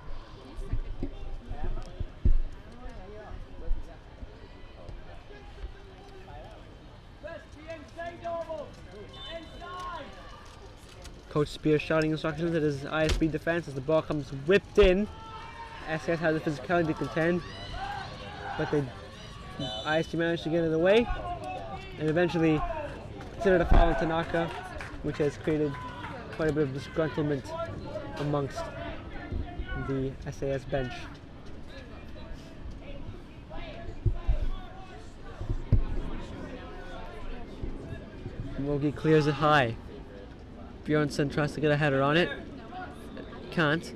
Coach Spears shouting instructions at his ISB defense as the ball comes whipped in. SAS has the physicality to contend, but the ISB managed to get in the way and eventually considered a foul on Tanaka, which has created quite a bit of disgruntlement amongst the SAS bench. Mogi clears it high. Bjornsson tries to get a header on it. Can't.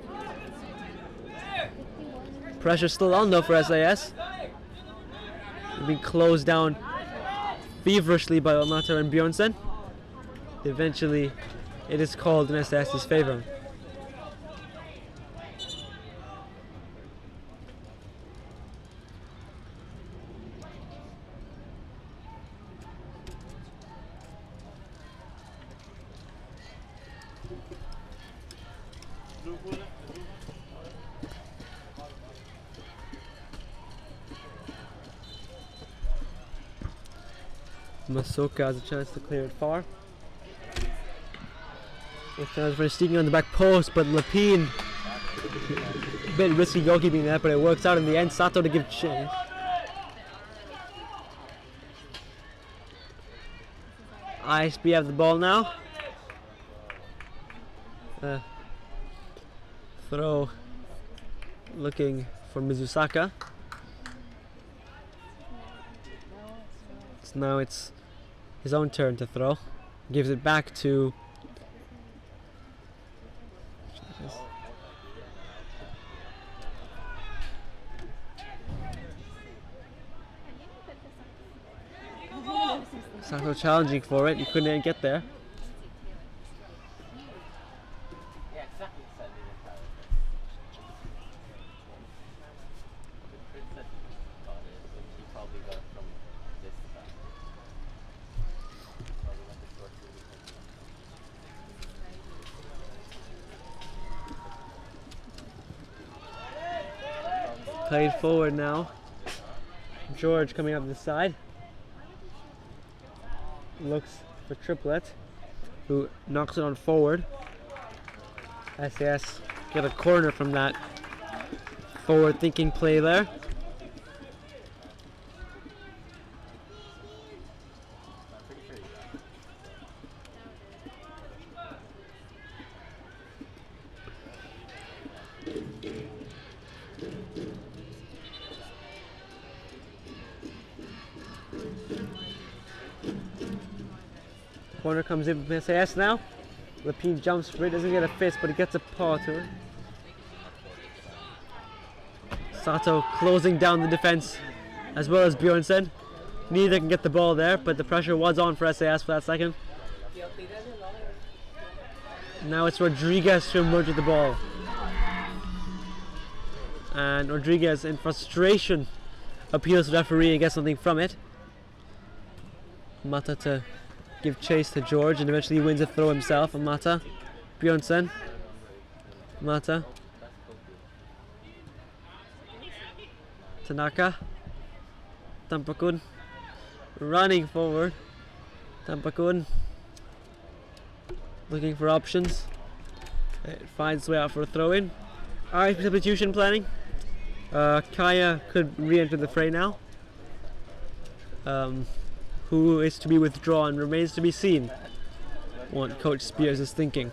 Pressure still on though for SAS. They've been closed down feverishly by Omata and Bjornsson. Eventually, it is called in SAS's favor. Masoka has a chance to clear it far. It's chance for sneaking on the back post, but Lapine, a bit risky goalkeeping there, but it works out in the end. Sato to give chase. ISB have the ball now. Throw looking for Mizusaka. So now it's his own turn to throw. Gives it back to Sato challenging for it. He couldn't get there. Played forward now. George coming up the side. Looks for Triplet, who knocks it on forward. SAS get a corner from that forward-thinking play there. Corner comes in from SAS now. Lapine jumps for it, doesn't get a fist, but he gets a paw to it. Sato closing down the defense as well as Bjornsson. Neither can get the ball there, but the pressure was on for SAS for that second. Now it's Rodriguez to emerge with the ball. And Rodriguez, in frustration, appeals to the referee and gets something from it. Mata to give chase to George and eventually wins a throw himself on Mata. Bjornsson. Mata. Tanaka. Tampakun. Running forward. Tampakun. Looking for options. It finds its way out for a throw in. Alright, substitution planning. Kaya could re-enter the fray now. Who is to be withdrawn remains to be seen. What Coach Spears is thinking.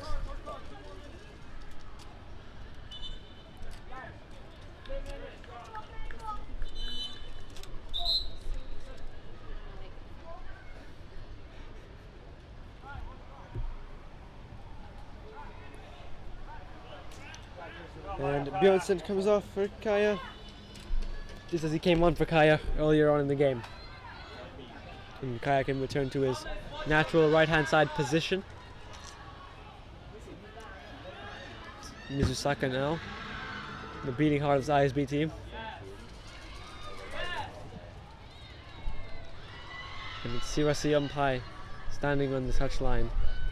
And Bjornsson comes off for Kaya, just as he came on for Kaya earlier on in the game. And Kaya can return to his natural right-hand side position. Mizusaka now, the beating heart of this ISB team. And it's Sirasi Umpai standing on the touchline,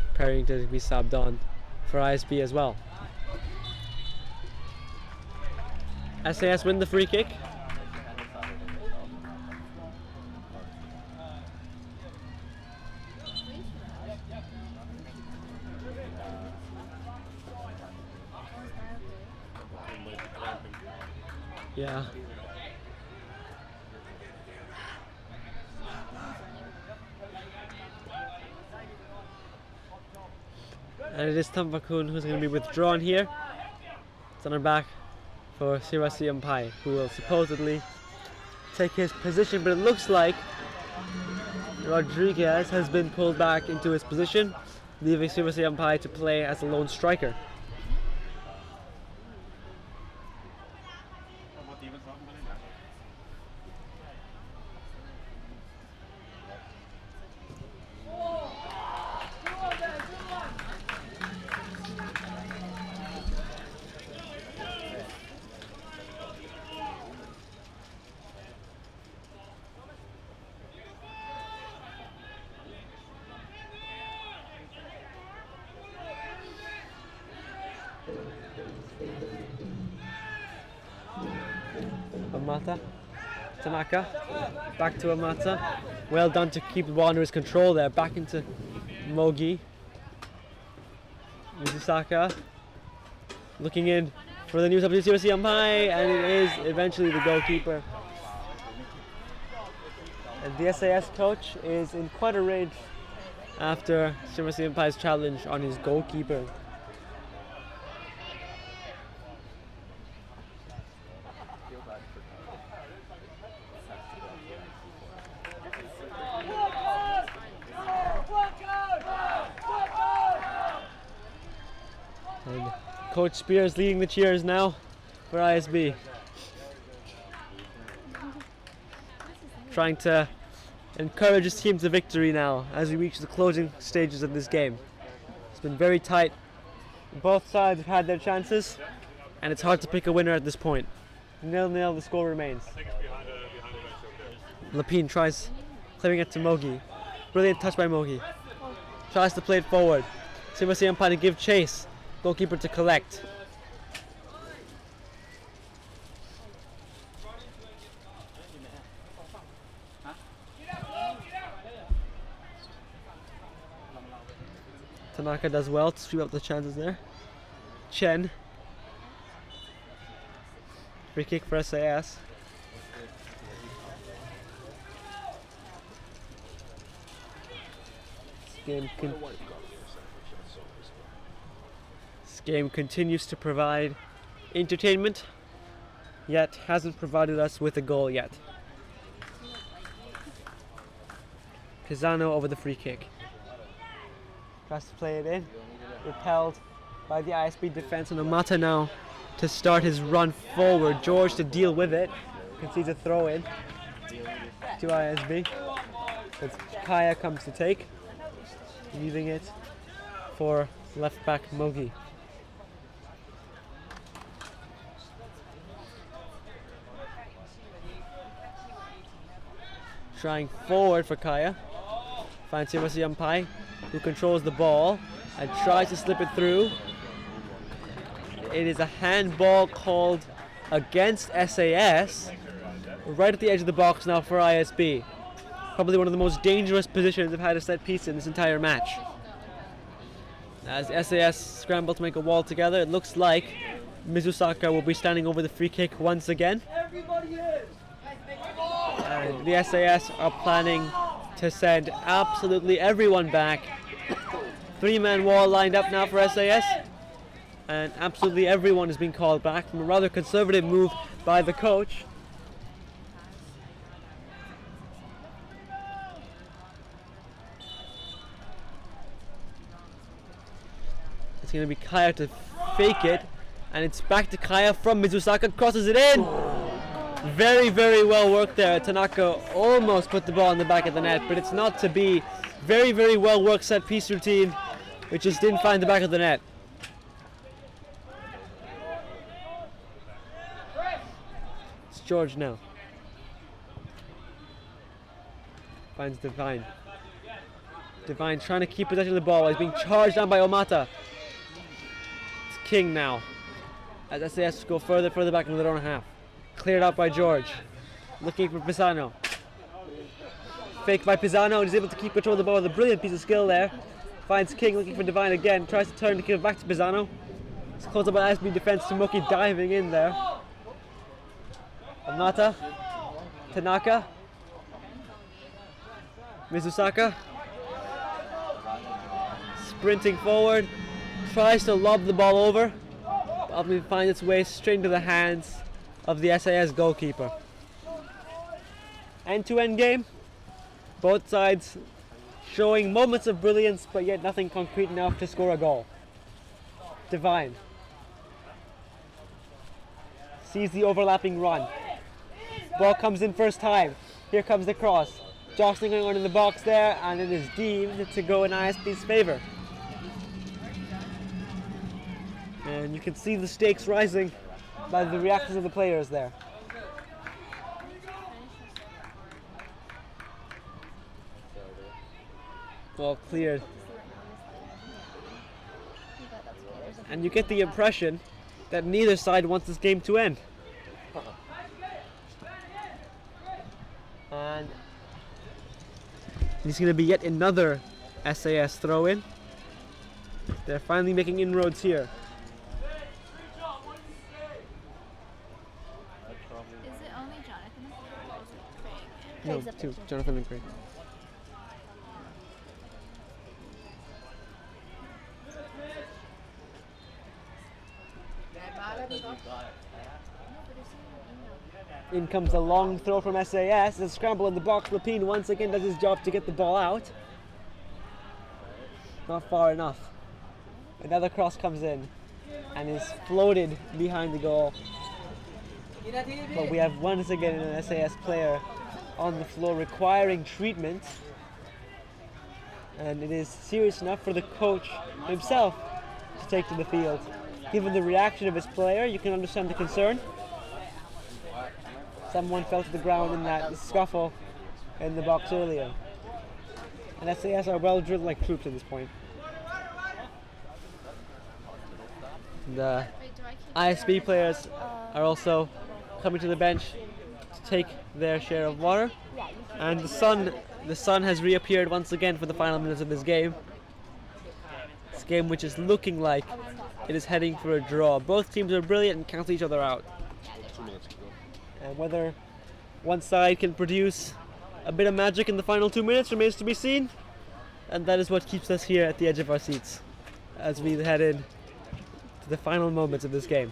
preparing to be subbed on for ISB as well. SAS win the free kick. Yeah. And it is Tampakun who's going to be withdrawn here. It's on our back for Sirasi Umpai, who will supposedly take his position, but it looks like Rodriguez has been pulled back into his position, leaving Sirasi Umpai to play as a lone striker. Amata, Tanaka, back to Amata. Well done to keep the ball under his control there. Back into Mogi. Mizusaka looking in for the new substitute, Sirasi Umpai, and it is eventually the goalkeeper. And the SAS coach is in quite a rage after Sirasi Umpai's challenge on his goalkeeper. And Coach Spears leading the cheers now for ISB. Trying to encourage his team to victory now as we reach the closing stages of this game. It's been very tight. Both sides have had their chances, and it's hard to pick a winner at this point. 0-0, the score remains. Lapine tries clearing it to Mogi. Brilliant touch by Mogi. Tries to play it forward. Sirasi Umpai to give chase. Goalkeeper to collect. Tanaka does well to sweep up the chances there. Chen. Free kick for SAS. This game continues to provide entertainment, yet hasn't provided us with a goal yet. Pisano over the free kick. Tries to play it in. Repelled by the ISB defense, and Amata now to start his run forward. George to deal with it. Concedes a throw in to ISB. As Kaya comes to take, leaving it for left back Mogi. Trying forward for Kaya. Finds Sirasi Umpai, who controls the ball and tries to slip it through. It is a handball called against SAS, right at the edge of the box now for ISB. Probably one of the most dangerous positions they've had a set piece in this entire match. As SAS scramble to make a wall together, it looks like Mizusaka will be standing over the free kick once again. And the SAS are planning to send absolutely everyone back. Three-man wall lined up now for SAS, and absolutely everyone has been called back from a rather conservative move by the coach. It's going to be Kaya to fake it, And it's back to Kaya from Mizusaka, crosses it in. Very, very well worked there. Tanaka almost put the ball in the back of the net, but it's not to be. Very, very well worked set piece routine, which just didn't find the back of the net. It's George now. Finds Divine. Divine trying to keep possession of the ball while he's being charged down by Omata. It's King now. As SAS go further back into their own half. Cleared out by George. Looking for Pisano. Fake by Pisano, and he's able to keep control of the ball with a brilliant piece of skill there. Finds King looking for Divine again. Tries to turn to give it back to Pisano. It's close up by ISB defense. Tomoki diving in there. Omata. Tanaka. Mizusaka. Sprinting forward. Tries to lob the ball over. Ultimately finds its way straight into the hands of the SAS goalkeeper. End-to-end game. Both sides showing moments of brilliance, but yet nothing concrete enough to score a goal. Divine sees the overlapping run. Ball comes in first time. Here comes the cross. Jostling going on in the box there, and it is deemed to go in ISB's favor. And you can see the stakes rising by the reactions of the players there. Ball cleared. And you get the impression that neither side wants this game to end. And it's going to be yet another SAS throw-in. They're finally making inroads here. Is it only Jonathan or is it Craig? No, two, Jonathan and Craig. In comes a long throw from SAS. A scramble in the box. Lapine once again does his job to get the ball out. Not far enough. Another cross comes in and is floated behind the goal. But we have once again an SAS player on the floor requiring treatment. And it is serious enough for the coach himself to take to the field. Given the reaction of his player, you can understand the concern. Someone fell to the ground in that scuffle in the box earlier. And SAS are well drilled like troops at this point. The ISB players are also coming to the bench to take their share of water. And the sun has reappeared once again for the final minutes of this game. This game which is looking like it is heading for a draw. Both teams are brilliant and cancel each other out. And whether one side can produce a bit of magic in the final 2 minutes remains to be seen. And that is what keeps us here at the edge of our seats as we head in to the final moments of this game.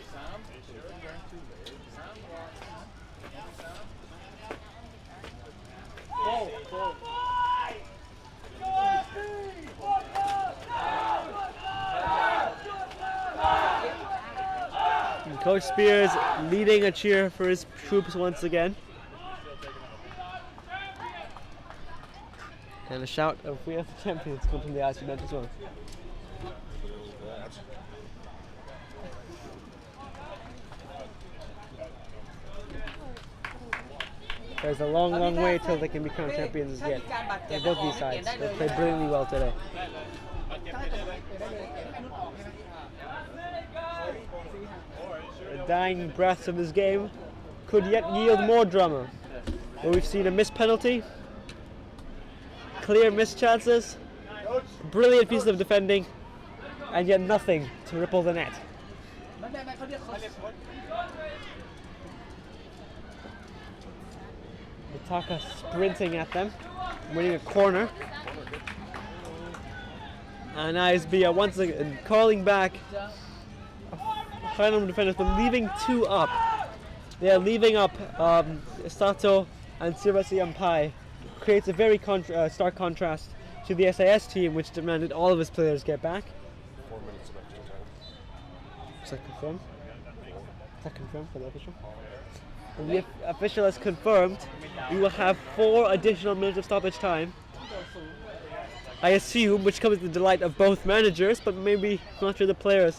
And Coach Spears leading a cheer for his troops once again. And a shout of "We are the champions" come from the ISB bench as well. There's a long, long way till they can become champions yet. On both these sides. They played brilliantly well today. The dying breaths of this game could yet yield more drama. Where we've seen a missed penalty, clear missed chances, brilliant piece of defending, and yet nothing to ripple the net. Mitaka sprinting at them, winning a corner. And ISB are once again calling back final defenders, but leaving two up. They are leaving up Sato and Sirasi Ampai. Creates a very stark contrast to the SAS team, which demanded all of its players get back. 4 minutes of extra time. Is that confirmed? that confirmed for the official? And the official has confirmed we will have 4 additional minutes of stoppage time. I assume, which comes to the delight of both managers, but maybe not to the players.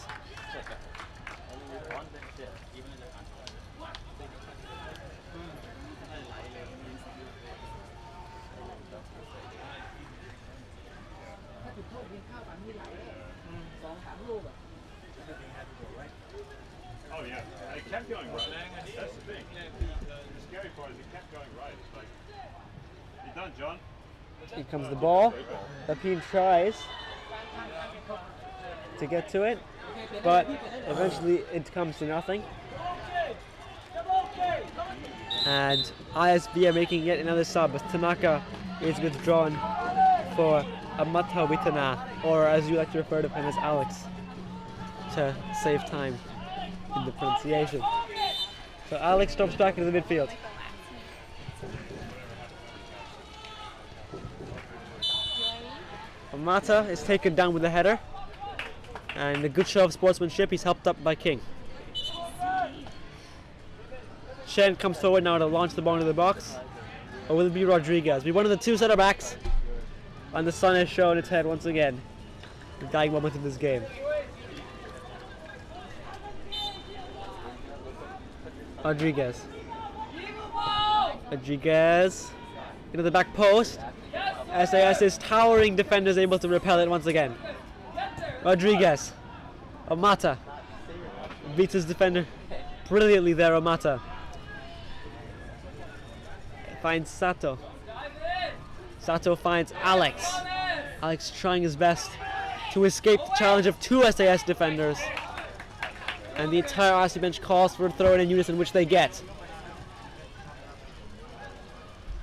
Oh yeah, it kept going right. That's the thing. The scary part is it kept going right. It's like, you done, John? Here comes the ball. Lapine tries to get to it, but eventually it comes to nothing. And ISB are making yet another sub as Tanaka is withdrawn for Amata Witana, or as you like to refer to him as Alex, to save time in the pronunciation. So Alex drops back into the midfield. Amata is taken down with a header, and a good show of sportsmanship. He's helped up by King. Chen comes forward now to launch the ball into the box, or will it be Rodriguez? Be one of the 2 centre backs, and the sun has shown its head once again. The dying moment of this game. Rodriguez into the back post. SAS's towering defender is able to repel it once again. Rodriguez. Amata beats his defender brilliantly there. Amata finds Sato. Sato finds Alex. Alex trying his best to escape the challenge of 2 SAS defenders. And the entire RC bench calls for a throw in unison, which they get.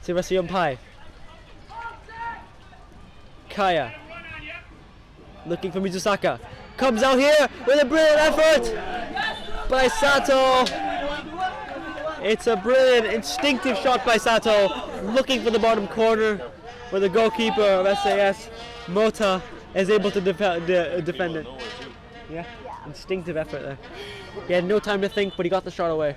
Sebastian Pai. Kaya. Looking for Mizusaka. Comes out here with a brilliant effort by Sato. It's a brilliant, instinctive shot by Sato. Looking for the bottom corner where the goalkeeper of SAS, Mota, is able to defend it. Yeah, instinctive effort there. He had no time to think, but he got the shot away.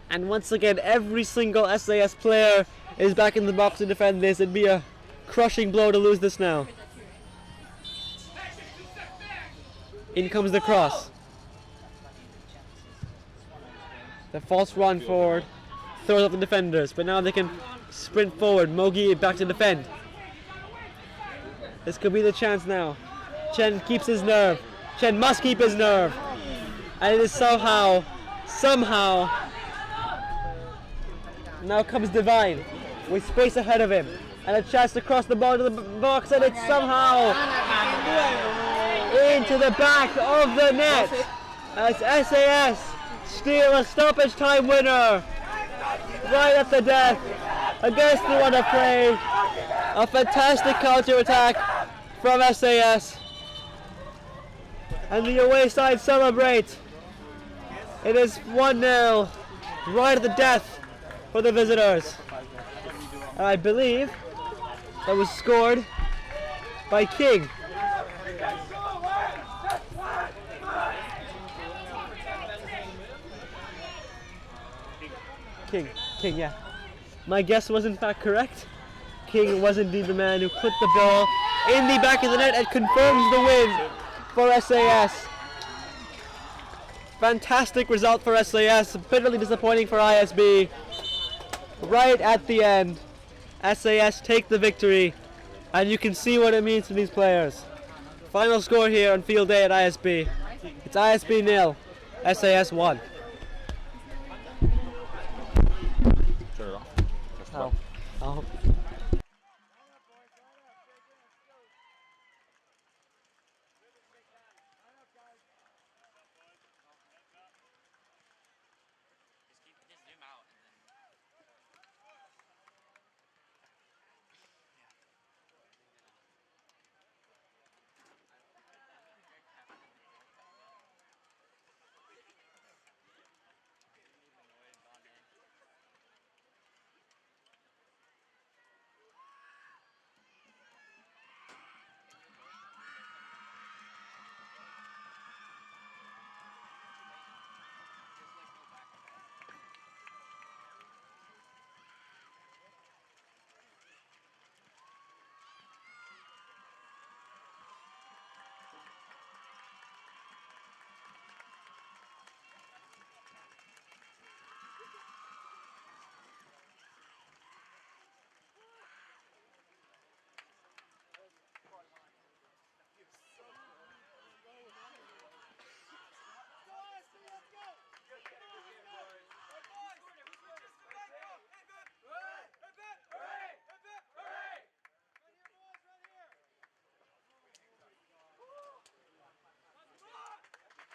And once again, every single SAS player is back in the box to defend this. It'd be a crushing blow to lose this now. In comes the cross. The false run forward throws up the defenders, but now they can sprint forward. Mogi back to defend. This could be the chance now. Chen keeps his nerve. Chen must keep his nerve. And it is somehow, now comes Divine with space ahead of him and a chance to cross the ball to the box, and it's somehow into the back of the net as SAS steal a stoppage time winner right at the death against the run of play. A fantastic counter attack from SAS, and the away side celebrate. It is 1-0 right at the death for the visitors. And I believe that was scored by King. King, yeah. My guess was in fact correct. King was indeed the man who put the ball in the back of the net and confirms the win for SAS. Fantastic result for SAS, bitterly disappointing for ISB. Right at the end, SAS take the victory, and you can see what it means to these players. Final score here on field day at ISB. It's ISB 0, SAS 1. Turn it off. Oh.